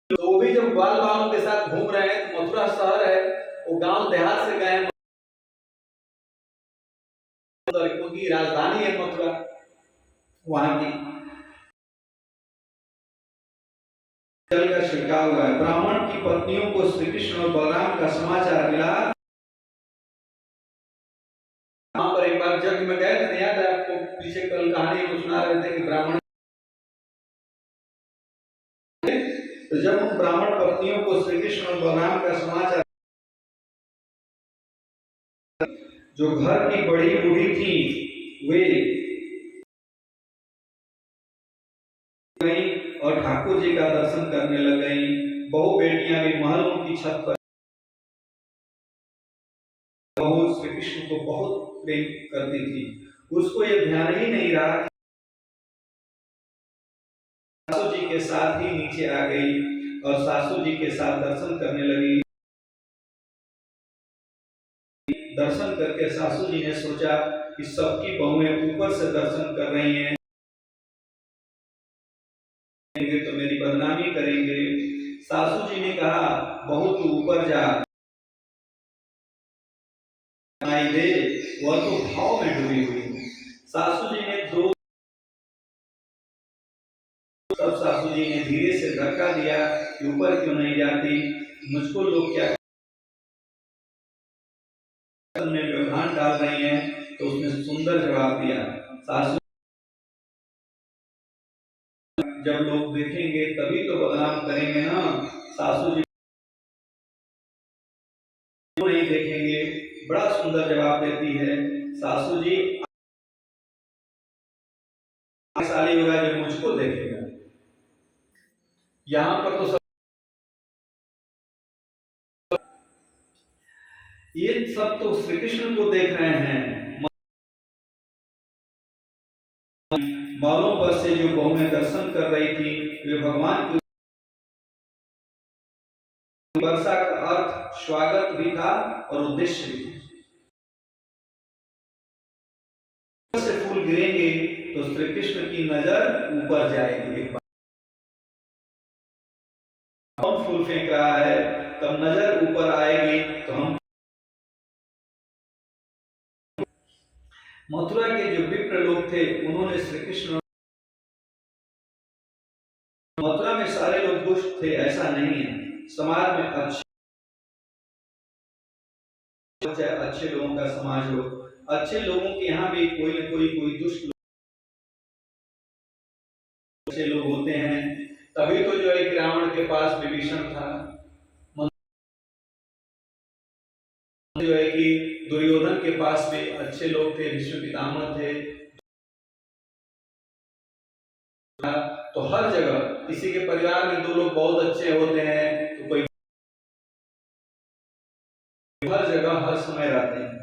तो भी जब ग्वाल बालों के साथ घूम रहे हैं, तो मथुरा शहर है, वो गांव देहात से गए, क्योंकि राजधानी है मथुरा वहां की। जल का छिड़काव हुआ है। ब्राह्मण की पत्नियों को श्री कृष्ण और बलराम का समाचार मिला। वहां पर एक बार यज्ञ में गए थे, याद है आपको, पीछे कल कहानी को सुना रहे थे कि ब्राह्मण, तो जब उन ब्राह्मण पत्नियों को श्री कृष्ण और बलराम का समाचार, जो घर की बड़ी बूढ़ी थी वे और ठाकुर जी का दर्शन करने लग गई। बहु बेटियां भी महलों की छत पर, बहू श्री कृष्ण को बहुत प्रेम करती थी, उसको ये ध्यान ही नहीं रहा, सासू जी के साथ ही नीचे आ गई और सासू जी के साथ दर्शन करने लगी। दर्शन करके सासू जी ने सोचा कि सबकी बहुएं ऊपर से दर्शन कर रही हैं, तो मेरी बदनामी करेंगे। सासू जी ने कहा, बहू तू ऊपर जा, दे, वह तो भाव में डूबी हुई। सासू जी ने तब सासू जी ने धीरे से धक्का दिया कि ऊपर क्यों नहीं जाती, मुझको लोग क्या में व्यवधान डाल रही हैं। तो उसने सुंदर जवाब दिया, सासू जब लोग देखेंगे तभी तो बदनाम करेंगे ना। वो नहीं देखेंगे। बड़ा सुंदर जवाब देती है, सासू जी साली होगा जो मुझको देखेगा। यहाँ पर तो सब ये सब तो श्री कृष्ण को देख रहे हैं। बालों पर से जो बहुएं दर्शन कर रही थी वे भगवान की वर्षा का अर्थ स्वागत भी था और उद्देश्य भी। से फूल गिरेंगे तो श्री कृष्ण की नजर ऊपर जाएगी। एक बार कौन फूल फेंक रहा है तब नजर ऊपर आएगी तो हम। मथुरा के जो विप्र लोग थे उन्होंने श्री कृष्ण, मथुरा में सारे लोग दुष्ट थे ऐसा नहीं है, समाज में अच्छे लोगों का समाज हो, अच्छे लोगों के यहाँ भी कोई न कोई दुष्ट अच्छे लोग होते हैं। तभी तो जो है रावण के पास विभीषण था, जो है कि दुर्योधन के पास भी अच्छे लोग थे, भीष्म पितामह थे। तो हर जगह किसी के परिवार में दो लोग बहुत अच्छे होते हैं तो कोई हर जगह हर समय रहते हैं।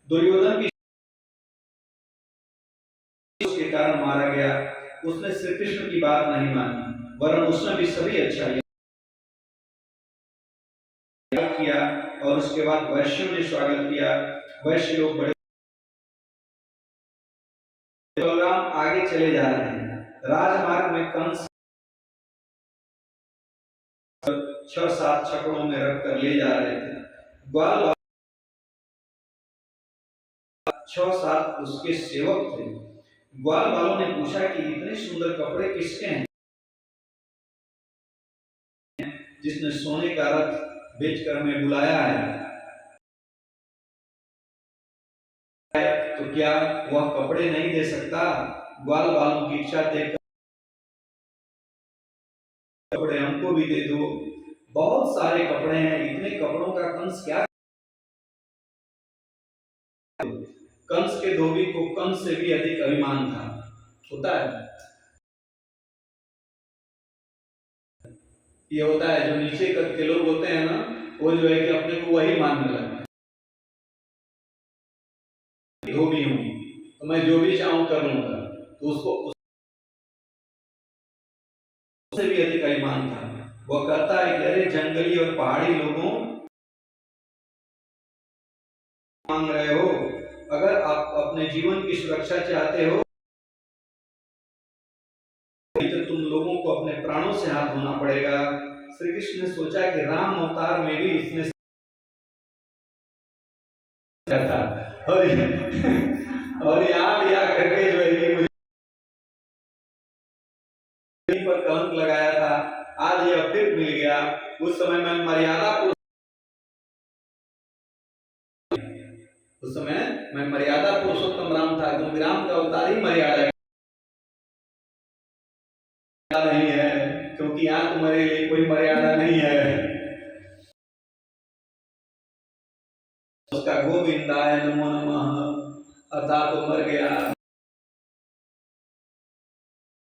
दुर्योधन की के कारण मारा गया, उसने श्री कृष्ण की बात नहीं मानी, वरन उसने भी सभी अच्छाई किया और उसके बाद वैश्यों ने स्वागत किया। वैश्य लोग बड़े बलराम आगे चले जा रहे हैं, राजमार्ग में कंस 6-7 छकड़ों में रखकर ले जा रहे थे। ग्वाल 6-7 उसके सेवक थे। ग्वाल वालों ने पूछा कि इतने सुंदर कपड़े किसके हैं, जिसने सोने का रथ बेचकर हमें बुलाया है, तो क्या वह कपड़े नहीं दे सकता? ग्वाल वालों की इच्छा देखकर कपड़े हमको भी दे दो। बहुत सारे कपड़े हैं, इतने कपड़ों का कंस क्या? कंस के धोबी को कंस से भी अधिक अभिमान था। होता है, ये होता है, जो नीचे के लोग होते हैं ना, वो जो है कि अपने को वही मानने लगते हैं। धोबी हूं तो मैं जो भी चाहूं कर लूंगा, तो उसको उससे भी अधिक अभिमान था। वह कहता है कि अरे जंगली और पहाड़ी लोगों मांग रहे हो, अगर आप अपने जीवन की सुरक्षा चाहते हो तो तुम लोगों को अपने प्राणों से हाथ धोना पड़ेगा। श्री कृष्ण ने सोचा कि राम अवतार में भी इसने था और यहाँ भी आकर के जो है मुझे पर कलंक लगाया था, आज यह फिर मिल गया। उस समय मैं मर्यादा पुरुषोत्तम राम था, क्योंकि राम का अवतार ही मर्यादा नहीं है, क्योंकि यहाँ तुम्हारे लिए कोई मर्यादा नहीं है। उसका गोविंदाय नमो नमः अथा तो मर गया,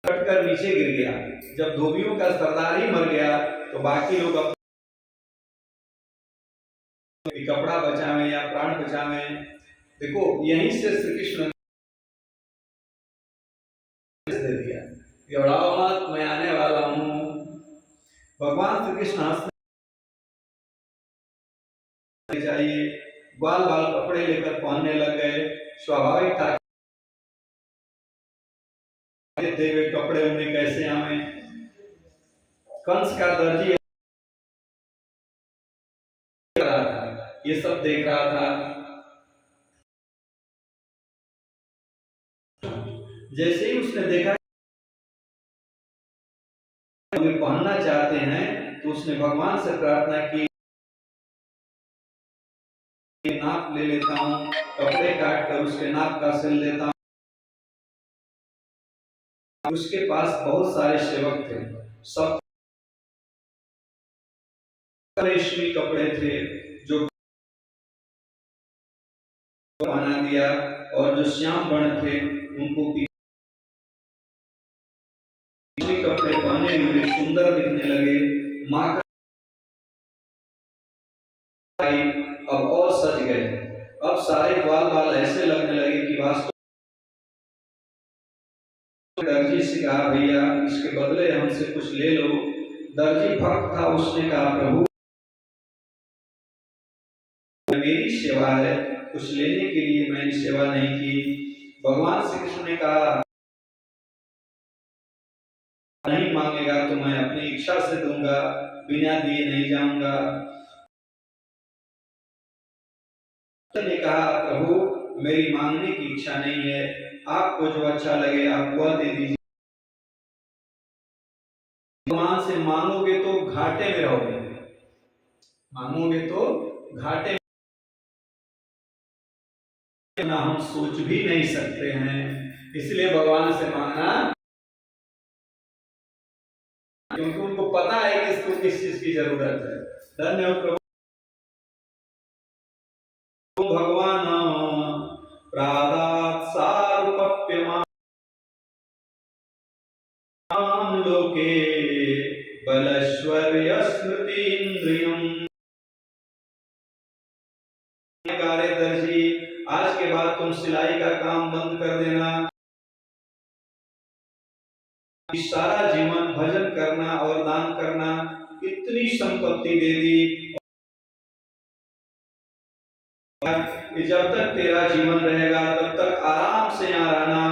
कटकर नीचे गिर गया। जब धोबियों का सरदार ही मर गया तो बाकी लोग कपड़ा बचावे या प्राण बचावे। देखो यहीं से श्री कृष्ण दे दिया, घबराओ मत, मैं आने वाला हूँ। भगवान श्री कृष्ण हंसने चाहिए, बाल बाल कपड़े लेकर पहनने लग गए। स्वाभाविक था देवे कपड़े उन्हें कैसे आवे। कंस का दर्जी रहा था, ये सब देख रहा था। जैसे ही उसने देखा वे पहनना चाहते हैं तो उसने भगवान से प्रार्थना की, नाप ले लेता हूँ, कपड़े काट कर उसके नाप का सिल देता हूँ। उसके पास बहुत सारे सेवक थे, सब रेशमी कपड़े थे जो दिया और जो श्याम वर्ण थे उनको कपड़े पहने हुए सुंदर दिखने लगे। माँ अब और सज गए। अब सारे बाल बाल ऐसे लगने लगे कि वास्तव दर्जी से कहा, भैया इसके बदले हमसे कुछ ले लो। दर्जी भक्त था, उसने कहा, प्रभु मेरी सेवा है, कुछ लेने के लिए मैंने सेवा नहीं की। भगवान श्री कृष्ण ने कहा, नहीं मांगेगा तो मैं अपनी इच्छा से दूंगा, बिना दिए नहीं जाऊंगा। ने कहा, प्रभु मेरी मांगने की इच्छा नहीं है, आपको जो अच्छा लगे आप वह दे दीजिए। भगवान से मांगोगे तो घाटे में रहोगे, मांगोगे तो घाटे में ना हम सोच भी नहीं सकते हैं। इसलिए भगवान से मांगना, क्योंकि उनको पता है कि इसको किस चीज की जरूरत है। धन्य हो प्रभु। भगवान प्रादात् सारूप्यमां लोके बलैश्वर्य स्मृतिन्द्रियम्। दर्जी आज के बाद तुम सिलाई का काम बंद कर देना, सारा जीवन भजन करना और दान करना। इतनी संपत्ति दे दी कि जब तक तेरा जीवन रहेगा तब तक आराम से यहाँ रहना,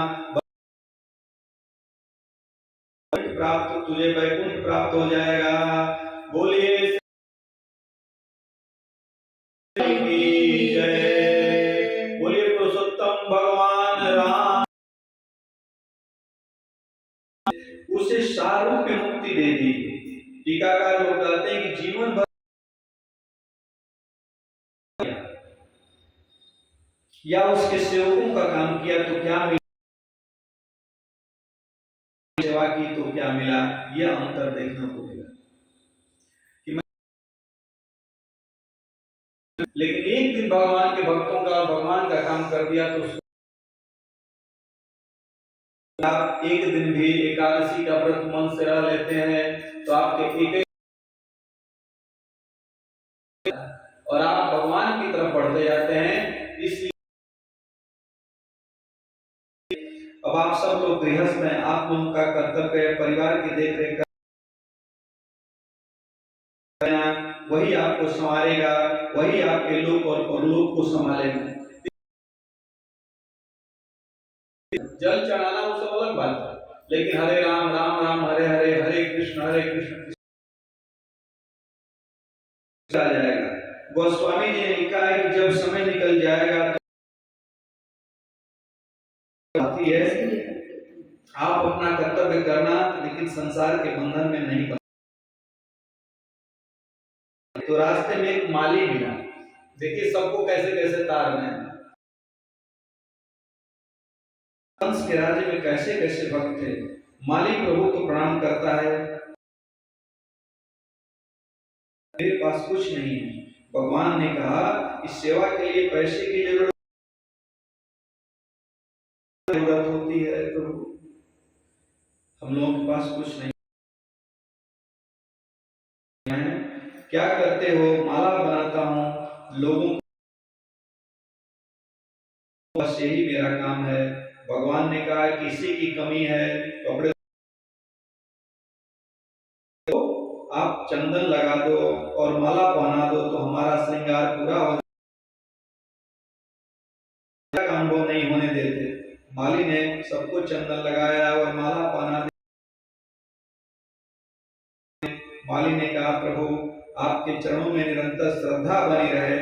प्राप्त तुझे वैकुंठ प्राप्त हो जाएगा। बोलिए जय, बोलिए पुरुषोत्तम भगवान राम। उसे सारूप्य मुक्ति दे दी। टीकाकार लोग कहते हैं कि जीवन भर या उसके सेवकों का काम किया तो क्या मिला, सेवा की तो क्या मिला, यह अंतर देखने को मिला। लेकिन एक दिन भगवान के भक्तों का भगवान का काम कर दिया तो आप एक दिन भी एकादशी का व्रत मन से रह लेते हैं तो आपके एक और आप भगवान की तरफ बढ़ते जाते हैं। इसलिए अब आप सब लोग गृहस्थ में, आप लोगों का कर्तव्य है परिवार की देखरेख करना, वही आपको संभालेगा, वही आपके लोक और परलोक को संभालेगा। जल चढ़ाना वो सब अलग बात है, लेकिन हरे राम राम राम हरे हरे, हरे कृष्ण आ जाएगा। गोस्वामी जी ने लिखा है कि जब समय निकल जाएगा तो आती है, आप अपना कर्तव्य करना लेकिन संसार के बंधन में नहीं बन। तो रास्ते में एक माली मिला, देखिए सबको कैसे कैसे तार में, कंस के राज्य में कैसे कैसे भक्त थे। माली प्रभु को प्रणाम करता है, मेरे पास कुछ नहीं है। भगवान ने कहा इस सेवा के लिए पैसे की जरूरत होती है प्रभु, हम लोगों के पास कुछ नहीं है। क्या करते हो? माला बनाता हूँ लोगों को, बस यही मेरा काम है। भगवान ने कहा किसी की कमी है कपड़े तो आप चंदन लगा दो और माला पहना दो तो हमारा श्रृंगार पूरा हो जाएगा। अनुभव नहीं होने देते। माली ने सबको चंदन लगाया और माला पहना दी। माली ने कहा प्रभु आपके चरणों में निरंतर श्रद्धा बनी रहे,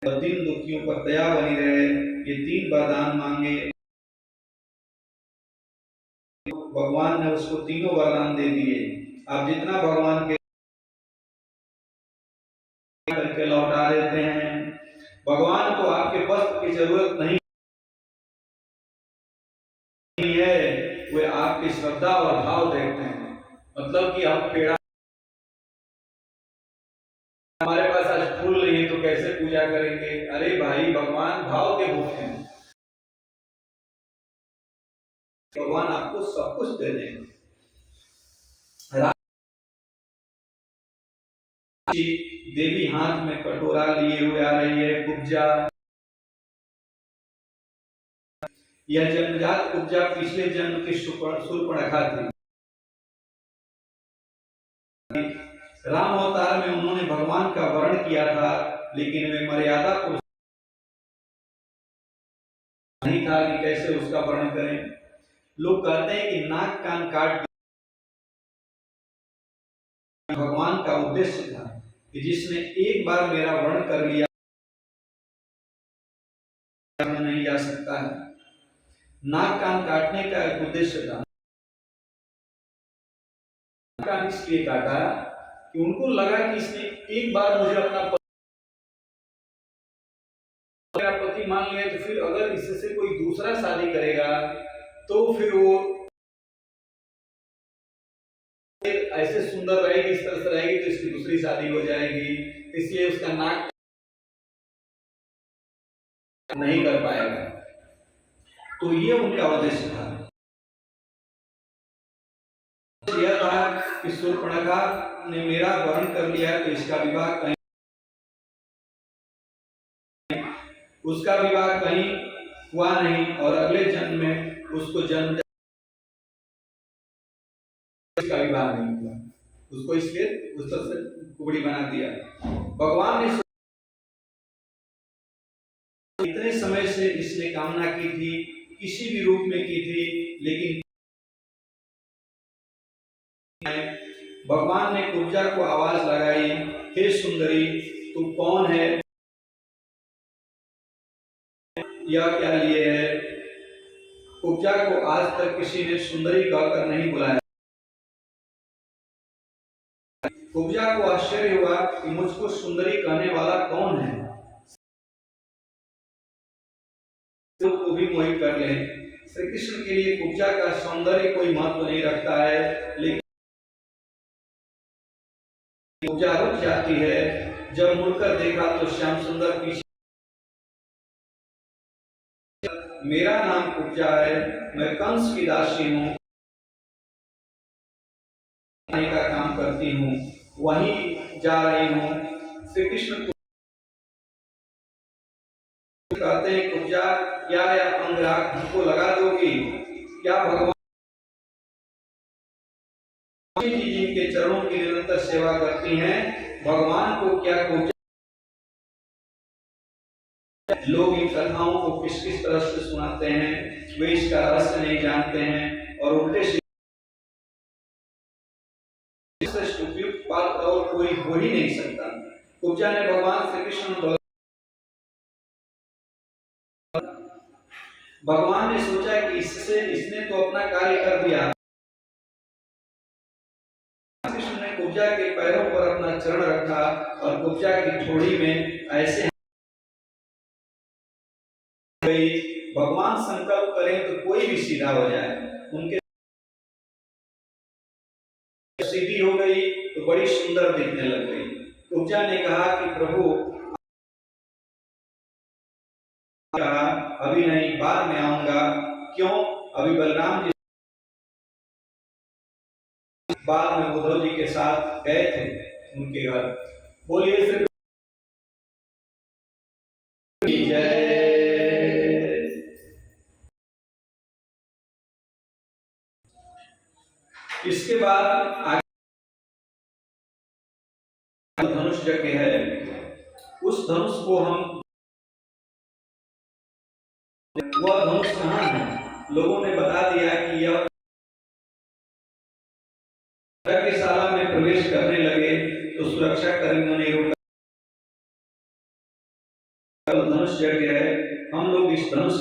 दीन दुखियों पर दया बनी रहे, ये 3 वरदान मांगे। भगवान ने उसको तीनों वरदान दे दिए। आप जितना भगवान के करके लौटा देते हैं। भगवान को आपके वस्त्र की जरूरत नहीं है, वे आपकी श्रद्धा और भाव देखते हैं। मतलब कि आप पेड़ा, हमारे पास आज फूल नहीं है तो कैसे पूजा करेंगे? अरे भाई, भगवान भाव के भूखे हैं, भगवान आपको सब कुछ दे देंगे। देवी हाथ में कटोरा लिए हुए आ रही है, कुब्जा। यह जन्मजात कुब्जा पिछले जन्म की शूर्पणखा थी। राम अवतार में उन्होंने भगवान का वर्ण किया था, लेकिन वे मर्यादा पुरुष नहीं था कि कैसे उसका वर्ण करें। लोग कहते हैं कि नाक कान काट भगवान का उद्देश्य था कि जिसने एक बार मेरा वर्ण कर लिया नहीं जा सकता है। नाक कान काटने का एक उद्देश्य था। कान इसलिए काटा कि उनको लगा कि इसने एक बार मुझे अपना पति मान लिया, तो फिर अगर इससे कोई दूसरा शादी करेगा तो फिर वो ऐसे सुंदर रहेगी, इस तरह से रहेगी, तो इसकी दूसरी शादी हो जाएगी, इसलिए उसका नाक नहीं कर पाएगा। तो ये उनका उद्देश्य था। यह था कि शूर्पणखा ने मेरा वर्ण कर लिया है, तो इसका विवाह कहीं, उसका विवाह कहीं हुआ नहीं, और अगले जन्म में उसको जन्म इसका विवाह नहीं हुआ, उसको इसलिए उस तरह से कुबड़ी बना दिया। भगवान ने इतने समय से इसने कामना की थी, किसी भी रूप में की थी, लेकिन भगवान ने कुब्जा को आवाज लगाई, हे सुंदरी, तू कौन है, यह क्या लिए है? कुब्जा को आज तक किसी ने सुंदरी कहकर नहीं बुलाया। कुब्जा को आश्चर्य हुआ कि मुझको सुंदरी कहने वाला कौन है, तो को भी मोहित कर ले। श्री कृष्ण के लिए कुब्जा का सौंदर्य कोई महत्व नहीं रखता है, लेकिन कुब्जा रुक जाती है। जब मुड़कर देखा तो श्याम सुंदर पीछे। मेरा नाम कुब्जा है, मैं कंस की दासी हूँ, का काम करती हूँ, वहीं जा रही हूँ। श्री कृष्ण कहते हैं, कुब्जा, क्या यह अंगराग हमको लगा दोगी? क्या भगवान जी जिनके चरणों की निरंतर सेवा करती हैं, भगवान को क्या कुब्जा? लोग इन कथाओं को किस किस तरह से सुनाते हैं, वे इसका रहस्य नहीं जानते हैं, और उल्टे से उपयुक्त पात्र और कोई हो ही नहीं सकता। कुब्जा ने भगवान श्री कृष्ण, भगवान ने सोचा कि इसने तो अपना कार्य कर दिया। कृष्ण ने कुब्जा के पैरों पर अपना चरण रखा और कुब्जा की ठोड़ी में ऐसे गई, भगवान संकल्प करें तो कोई भी सीधा हो जाए। उनके सीधी हो गई तो बड़ी सुंदर दिखने लग गई। कुब्जा ने कहा कि प्रभु, कहा अभी नहीं, बाद में आऊंगा। क्यों? अभी बलराम जी बाद में उद्धव जी के साथ गए थे उनके घर। बोलिए श्री जय। इसके बाद धनुष यज्ञ है। उस धनुष को हम, वह धनुष कहाँ है? लोगों ने बता दिया कि यह यज्ञशाला में प्रवेश करने लगे तो सुरक्षा कर्मियों ने रोका। धनुष यज्ञ है, हम लोग इस धनुष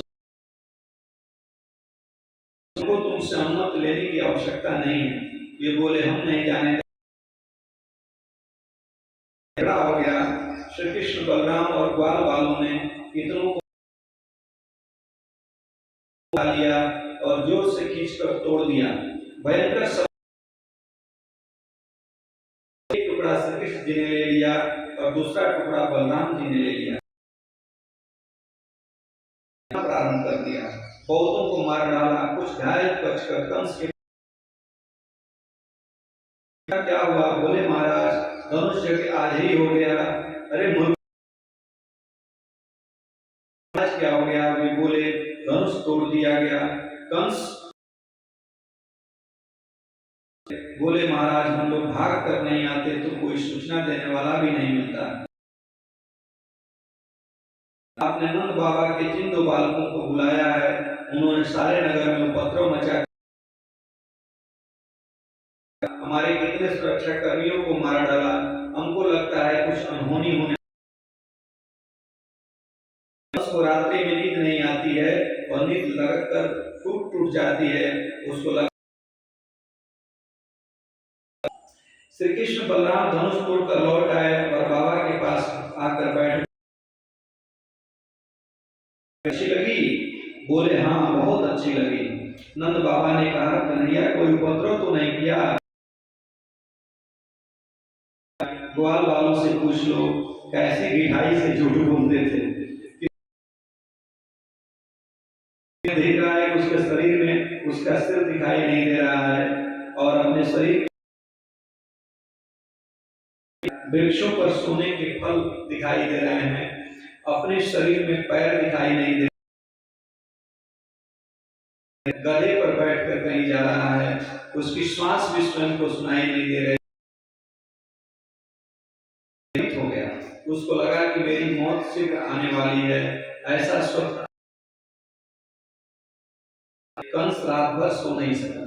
को तुमसे अनुमति लेने की आवश्यकता नहीं है। ये बोले हम नहीं जाने। झगड़ा हो गया। श्री कृष्ण, बलराम और ग्वाल वालों ने इतनों को लिया और जोर से खींचकर तोड़ दिया। भयंकर टुकड़ा श्री कृष्ण जी ने ले लिया और दूसरा टुकड़ा बलराम जी ने ले लिया, प्रारंभ कर दिया, बहुतों को मार डाला, कुछ घायल बचकर कंस के क्या हुआ? बोले महाराज धनुष यज्ञ आज ही हो गया। अरे महाराज क्या हो गया? वे बोले धनुष तोड़ दिया गया। कंस बोले महाराज हम लोग भाग कर नहीं आते तो कोई सूचना देने वाला भी नहीं मिलता। आपने नंद बाबा के जिन दो बालकों को बुलाया है, उन्होंने सारे नगर में उपद्रव मचा, हमारे कितने सुरक्षा कर्मियों को मार डाला। हमको लगता है कुछ अनहोनी होने, उसको रात्रि में नींद नहीं आती है और नींद लगकर टूट टूट जाती है। उसको लग श्री कृष्ण बलराम धनुष तोड़कर लौट आए और बाबा के पास आकर बैठे। अच्छी लगी? बोले हाँ बहुत अच्छी लगी। नंद बाबा ने कहा कन्हैया कोई उपद्रव तो नहीं किया? ग्वाल वालों से पूछ लो कैसी ढिठाई से झूठ बोलते थे। देख रहा है उसके शरीर में उसका सिर दिखाई नहीं दे रहा है और अपने शरीर वृक्षों पर सोने के फल दिखाई दे रहे हैं, अपने शरीर में पैर दिखाई नहीं दे, गधे पर बैठकर कहीं जा रहा है, उसकी श्वास भी स्वयं को सुनाई नहीं दे रही। हो गया, उसको लगा कि मेरी मौत शीघ्र आने वाली है, ऐसा स्वप्न। कंस रात भर सो नहीं सका।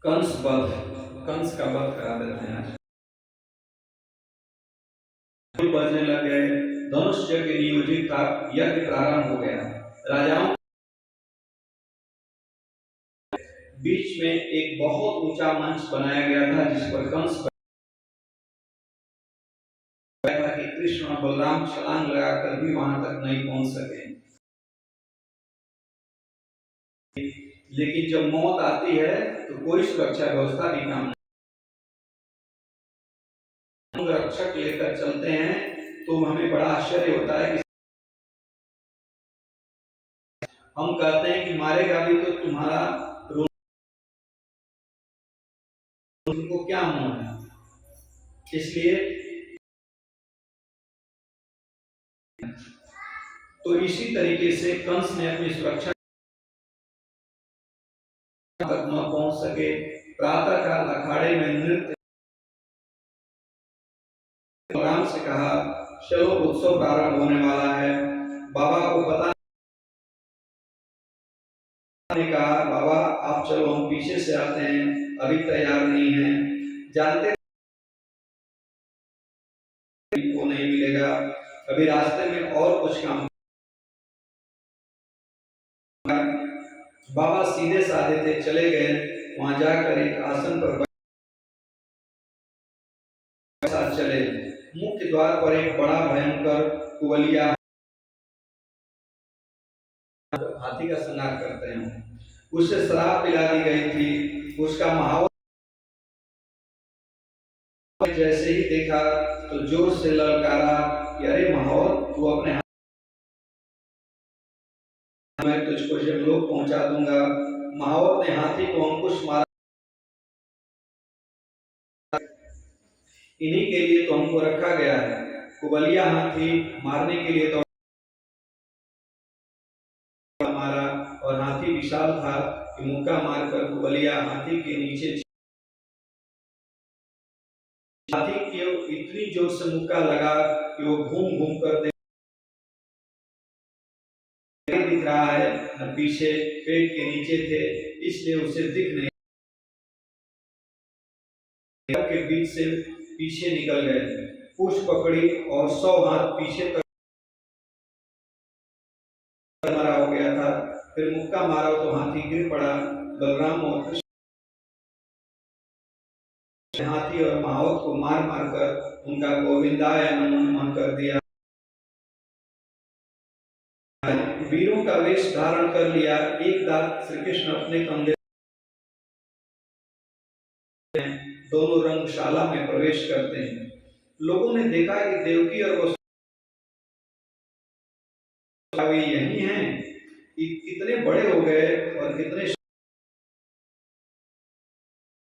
कंस का वध करा देते हैं। बजने लग गए, धनुष यज्ञ नियोजित था, यज्ञ प्रारंभ हो गया। राजाओं बीच में एक बहुत ऊंचा मंच बनाया गया था जिस पर कंस बैठा कि कृष्ण और बलराम छलांग लगाकर भी वहां तक नहीं पहुंच सके। लेकिन जब मौत आती है तो कोई सुरक्षा व्यवस्था भी काम नहीं, रक्षक लेकर चलते हैं तो हमें बड़ा आश्चर्य होता है कि हम कहते हैं कि मारेगा भी तो तुम्हारा उनको क्या मोह है। इसलिए तो इसी तरीके से कंस ने अपनी सुरक्षा तक न पहुंच सके। प्रातः काल अखाड़े में नृत्य बलराम से कहा चलो उत्सव प्रारंभ होने वाला है। बाबा को पता ने कहा बाबा आप चलो हम पीछे से आते हैं, अभी तैयार नहीं है, जानते को नहीं मिलेगा, अभी रास्ते में और कुछ काम। बाबा सीधे साधे थे, चले गए, वहां जाकर एक आसन पर चले। मुख्य द्वार पर एक बड़ा भयंकर कुवलिया हाथी का श्रृंगार करते हैं, उसे शराब पिला दी गई थी। उसका महावर जैसे ही देखा तो जोर से ललकारा कि अरे महावर तू अपने मैं तुझको लोग पहुंचा दूंगा। महावर ने हाथी को अंकुश मारा, इन्हीं के लिए तो हमको रखा गया है। कुबलिया हाथी मारने के लिए तो मारा और हाथी विशाल था कि मुक्का मारकर कुबलिया हाथी के नीचे, हाथी के इतनी जोर से मुक्का लगा कि वो घूम घूम कर दिख रहा है, न पीछे पेट के नीचे थे इसलिए उसे दिख नहीं, के बीच से पीछे निकल गए, पूछ पकड़ी और 100 हाथ पीछे तक मरा हो गया था। फिर मुक्का मारा तो हाथी गिर पड़ा। बलराम और कृष्ण ने हाथी और महावत को मार मार कर उनका गोविंदाय नमो नमः कर दिया। वीरों का वेश धारण कर लिया। एक दांत श्री कृष्ण अपने कंधे, दोनों रंगशाला में प्रवेश करते हैं। लोगों ने देखा कि देवकी और वसुदेव यही हैं कि कितने बड़े हो गए और कितने।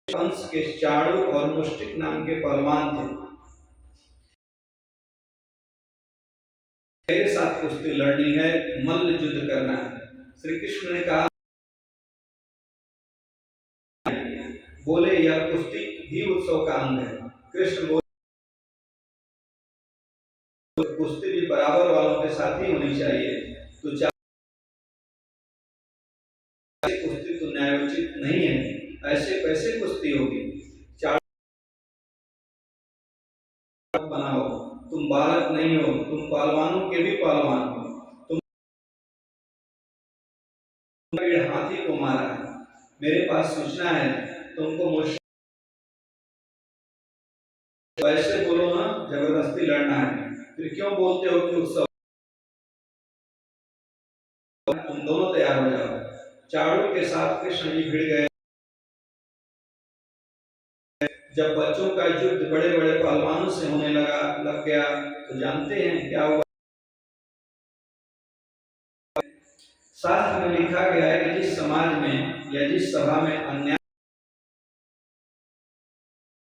कंस के चाणू और मुष्टिक नाम के पहलवान थे। मेरे साथ कुश्ती लड़नी है, मल्ल युद्ध करना है। श्री कृष्ण ने कहा, बोले यह कुश्ती भी उत्सव का अंग है। कृष्ण बोले कुश्ती भी बराबर वालों के साथ ही होनी चाहिए। तो कुश्ती तो न्यायोचित नहीं है, ऐसे कैसे कुश्ती होगी। बनाओ, तुम बालक नहीं हो, तुम पहलवानों के भी पहलवान हो। तुम हाथी को मारा है, मेरे पास सूचना है तुमको मुझसे ऐसे बोलो ना, जबरदस्ती लड़ना है। फिर क्यों बोलते हो कि उत्सव। तुम दोनों तैयार हो जाओ। चाणूर के साथ कृष्ण जी भिड़ गए। जब बच्चों का युद्ध बड़े बड़े पहलवानों से होने लग गया तो जानते हैं क्या हुआ। शास्त्र में लिखा गया है कि जिस समाज में या जिस सभा में अन्याय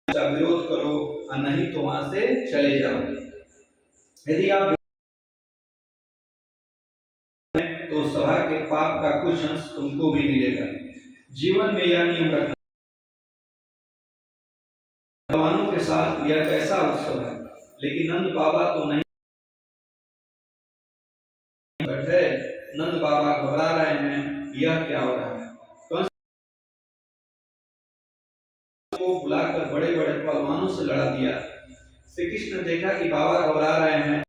का विरोध करो और नहीं तो वहां से चले जाओ। यदि आप तो सभा के पाप का कुछ अंश तुमको भी मिलेगा। जीवन में यह नियम रखना। भगवानों के साथ यह कैसा उत्सव है, लेकिन नंद बाबा तो नहीं बैठे। नंद बाबा घबरा रहे हैं, यह क्या हो रहा है। कंस को बुलाकर बड़े बड़े पहलवानों से लड़ा दिया। श्री कृष्ण ने देखा कि बाबा घबरा रहे हैं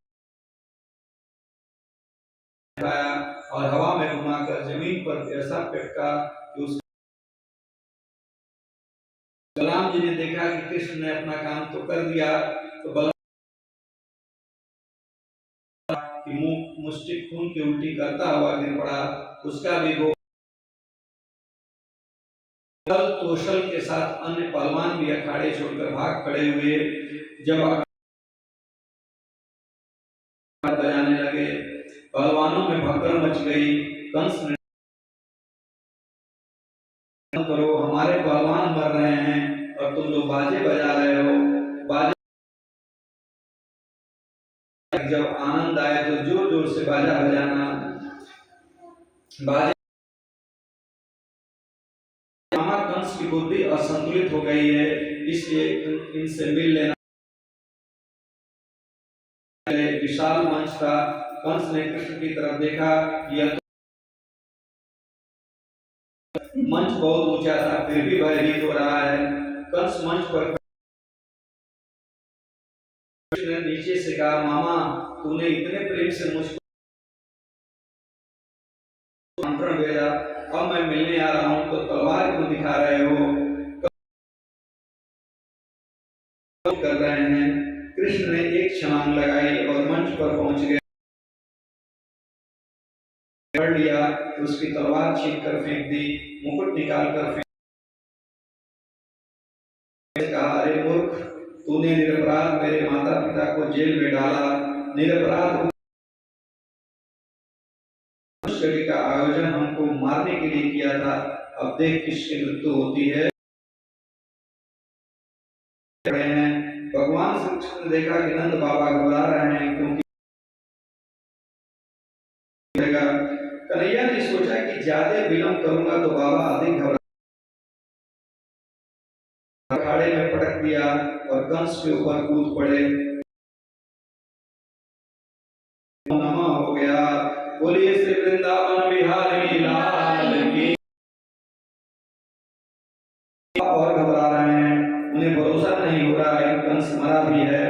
और हवा में घुमाकर जमीन पर ऐसा पटका कि उस बलराम जी ने देखा कि कृष्ण ने अपना काम तो कर दिया, तो बलराम की मुंह मुष्टिक खून की उल्टी करता हुआ गिर पड़ा। उसका भी वो तोशल के साथ अन्य पहलवान भी अखाड़े छोड़कर भाग खड़े हुए। जब बजाने लगे, पहलवानों में भगदड़ मच गई। कंस ने करो, हमारे पहलवान मर रहे हैं और तुम लोग बाजे बजा रहे हो। बाजे जब आनंद आए तो जोर जोर से बाजा बजाना। बाजे मामा कंस की बुद्धि असंतुलित हो गई है, इसलिए इनसे मिल लेना। विशाल मंच था। कंस ने कृष्ण की तरफ देखा, यह मंच बहुत ऊंचा था, फिर भी भयभीत हो रहा है। कंस मंच पर कृष्ण ने नीचे से कहा, मामा तूने इतने प्रेम से मुझको आमंत्रण भेजा, अब मैं मिलने आ रहा हूं तो तलवार क्यों दिखा रहे हो। कर रहे हैं। कृष्ण ने एक छलांग लगाई और मंच पर पहुंच गए। पकड़ लिया, उसकी तलवार छीन कर फेंक दी, मुकुट निकाल कर फेंक। कहा, अरे मूर्ख, तूने निरपराध मेरे माता पिता को जेल में डाला। निरपराध का आयोजन हमको मारने के लिए किया था, अब देख किसकी मृत्यु होती है। भगवान श्री कृष्ण ने देखा कि नंद बाबा घबरा रहे हैं, क्योंकि कन्हैया ने सोचा कि ज्यादा विलंब करूंगा तो बाबा अधिक घबरा। अखाड़े में पटक दिया और कंस के ऊपर कूद पड़े। नमा हो गया। बोलिए श्री वृंदावन बिहारी लाल की। और घबरा रहे हैं, उन्हें भरोसा नहीं हो रहा है कि कंस मरा भी है,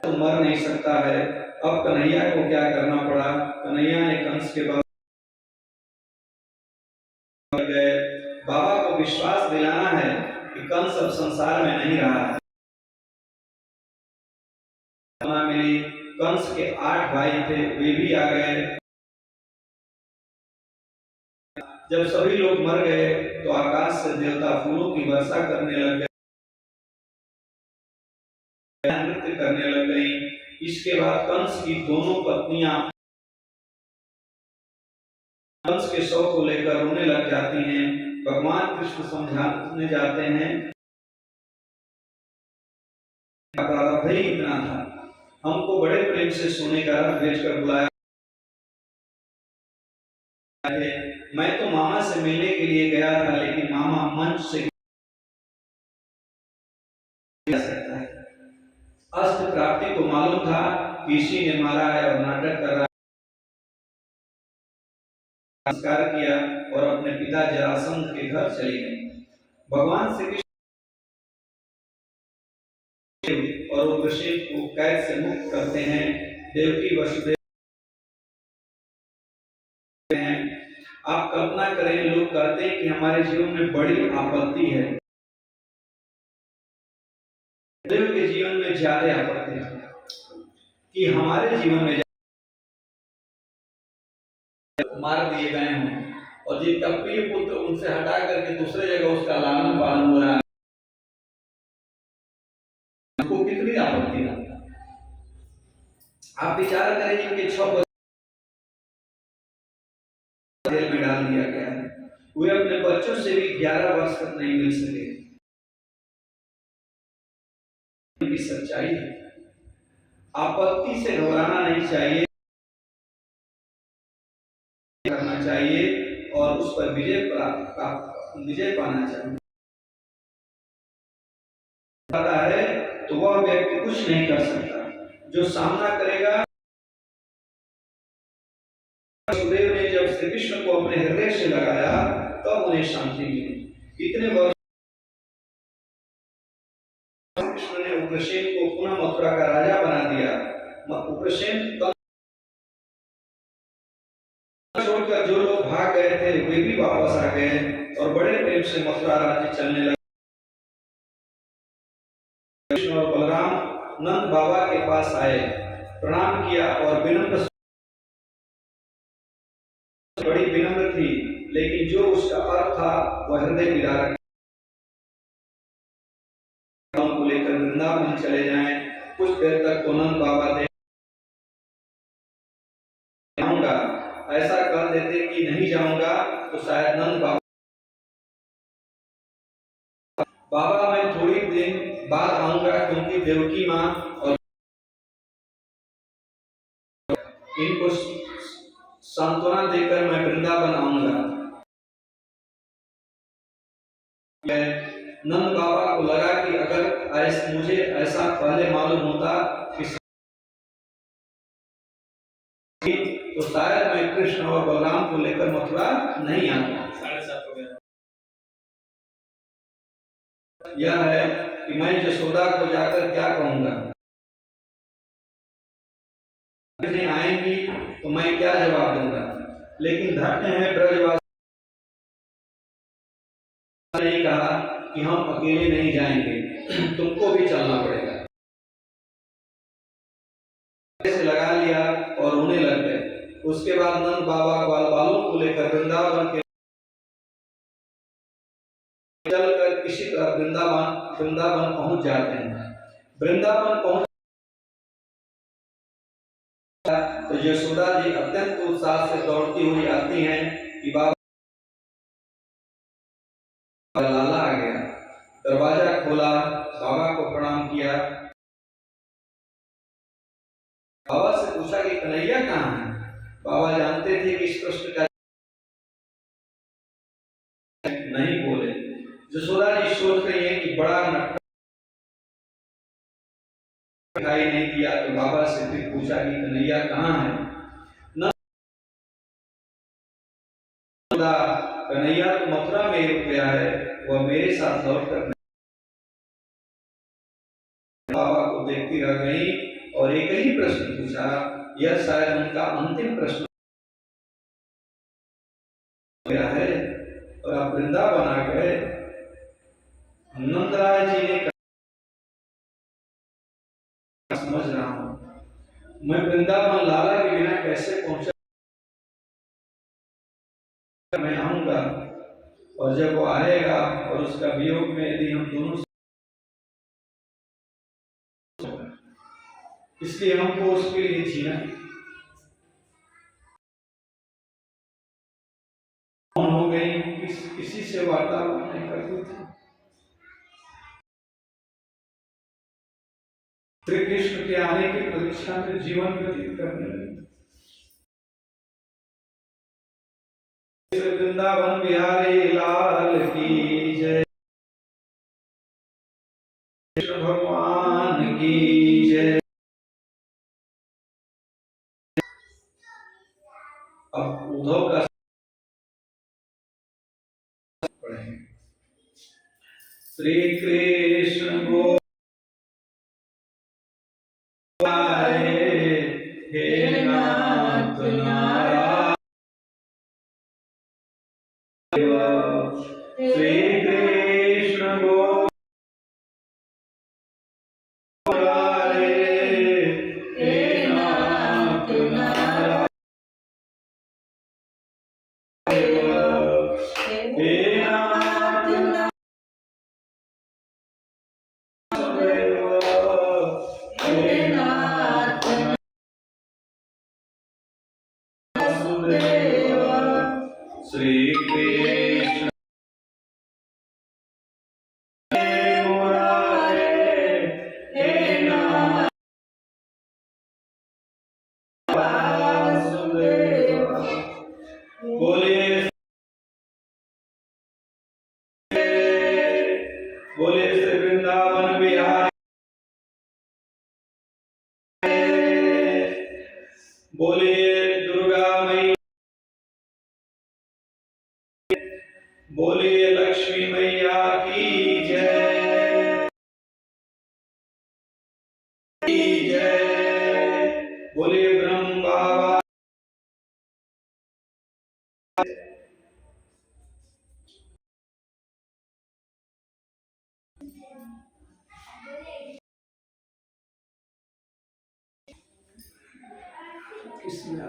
तो मर नहीं सकता है। अब कन्हैया को क्या करना पड़ा। कंस के पास गए। बाबा को विश्वास दिलाना है कि कंस अब संसार में नहीं रहा है। मिली, कंस के 8 भाई थे, वे भी आ गए। जब सभी लोग मर गए तो आकाश से देवता फूलों की वर्षा करने लग गए, नृत्य करने लग गई। इसके बाद कंस की दोनों पत्नियां कंस के शव को लेकर रोने लग जाती हैं। भगवान कृष्ण समझाने जाते हैं, प्रारब्ध ही इतना था, हमको बड़े प्रेम से सोने का रथ भेजकर बुलाया है। मैं तो मामा से मिलने के लिए गया था, लेकिन मामा मंच से सकता है। अस्त्र प्राप्ति को मालूम था कि इसी ने मारा है और नाटक कर रहा है। नमस्कार किया और अपने पिता जरासंध के घर चली गई। भगवान श्री कृष्ण और उग्रसेन को कैद से मुक्त करते हैं। देवकी वसुदेव हैं। आप कल्पना करें, लोग कहते हैं कि हमारे जीवन में बड़ी आपत्ति है, देव के जीवन में ज्यादा आपत्ति है कि हमारे जीवन में मार दिए गए हों और जिनका प्रिय पुत्र उनसे हटा करके दूसरे जगह उसका लालन पालन हो रहा है, आपको कितनी आपत्ति है। आप विचार करें, जिनके 6 बच्चे जेल में डाल दिया गया है, वे अपने बच्चों से भी 11 वर्ष तक नहीं मिल सके। की सच्चाई है। आपत्ति से घबराना नहीं चाहिए, करना चाहिए और उस पर विजय पाना चाहिए। पता है तो वह व्यक्ति कुछ नहीं कर सकता, जो सामना करेगा। वसुदेव ने जब श्री कृष्ण को अपने हृदय से लगाया तब उन्हें शांति मिली। इतने वर्ष कृष्ण ने उग्रसेन को पुनः मथुरा का राजा बना दिया। उग्रसेन छोड़कर जो लोग भाग गए थे वे भी वापस आ गए और बड़े प्रेम से मथुरा राज्य चलने लगा। कृष्ण और बलराम नंद बाबा के पास आए, प्रणाम किया और विनम्र, बड़ी विनम्र थी, लेकिन जो उसका अर्थ था वह हृदय विदारक। को लेकर वृंदावन चले जाएं। कुछ देर तक तो नंद बाबा जाऊंगा, ऐसा कह देते कि नहीं जाऊंगा तो शायद नंद बाबा मैं थोड़ी दिन बाद आऊंगा, क्योंकि देवकी माँ और इनको सांत्वना देकर मैं वृंदावन आऊंगा। नंद बाबा को लगा कि अगर मुझे ऐसा पहले मालूम होता कि तो शायद मैं कृष्ण और बलराम को लेकर मथुरा नहीं आता। 7:30 हो गया। यह है कि मैं यशोदा को जाकर क्या कहूंगा, आएंगी तो मैं क्या जवाब दूंगा। लेकिन धन्य है ब्रजवासी ने कहा कि हम अकेले नहीं जाएंगे, तुमको भी चलना पड़ेगा। से लगा लिया और रोने लग गए। उसके बाद नंद बाबा बाल बालों को लेकर वृंदावन के चलकर किसी तरह वृंदावन पहुंच जाते हैं। वृंदावन पहुंच तो यशोदा जी अत्यंत उत्साह से दौड़ती हुई आती हैं कि बाबा लाला आ गया। दरवाजा खोला, बाबा को प्रणाम किया, बाबा से पूछा कि कन्हैया कहाँ है। बाबा जानते थे कि इस प्रश्न का नहीं बोले। यशोदा जी सोच रही है कि बड़ा दिखाई नहीं दिया, तो बाबा से फिर पूछा कि कन्हैया कहाँ है। कन्हैया तो मथुरा में रुक गया है, वह मेरे साथ लौट कर। बाबा को देखती रह गई और एक ही प्रश्न पूछा। यह शायद उनका अंतिम प्रश्न वृंदावन आ गए। नंदराय जी ने कहा समझ रहा हूं, मैं वृंदावन लाला के बिना कैसे पहुंचा, मैं आऊंगा और जब वो आएगा और उसका वियोग में यदि हम दोनों, इसलिए हमको उसके लिए जीना, हो गई, किसी से वार्तालाप नहीं करती थी। श्री कृष्ण के आने की प्रतीक्षा में जीवन व्यतीत करने लगी। वृंदावन बिहारी लाल की जय, कृष्ण भगवान की जय। अब उद्धव का पढ़ेंगे। श्री कृष्ण गोविंद हे नाथ नारायण, श्री कृष्ण गोविंद हे नाथ नारायण, हे नाथ नारायण, हे नाथ वासुदेव, श्री कृष्ण हे नाथ वासुदेव। बोलिए बोलिए श्री वृंदावन बिहारी, बोलिए दुर्गा मैया, बोलिए लक्ष्मी मैया की जय, की जय, बोलिए ब्रह्म बाबा। किसमें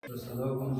तो सदा कौन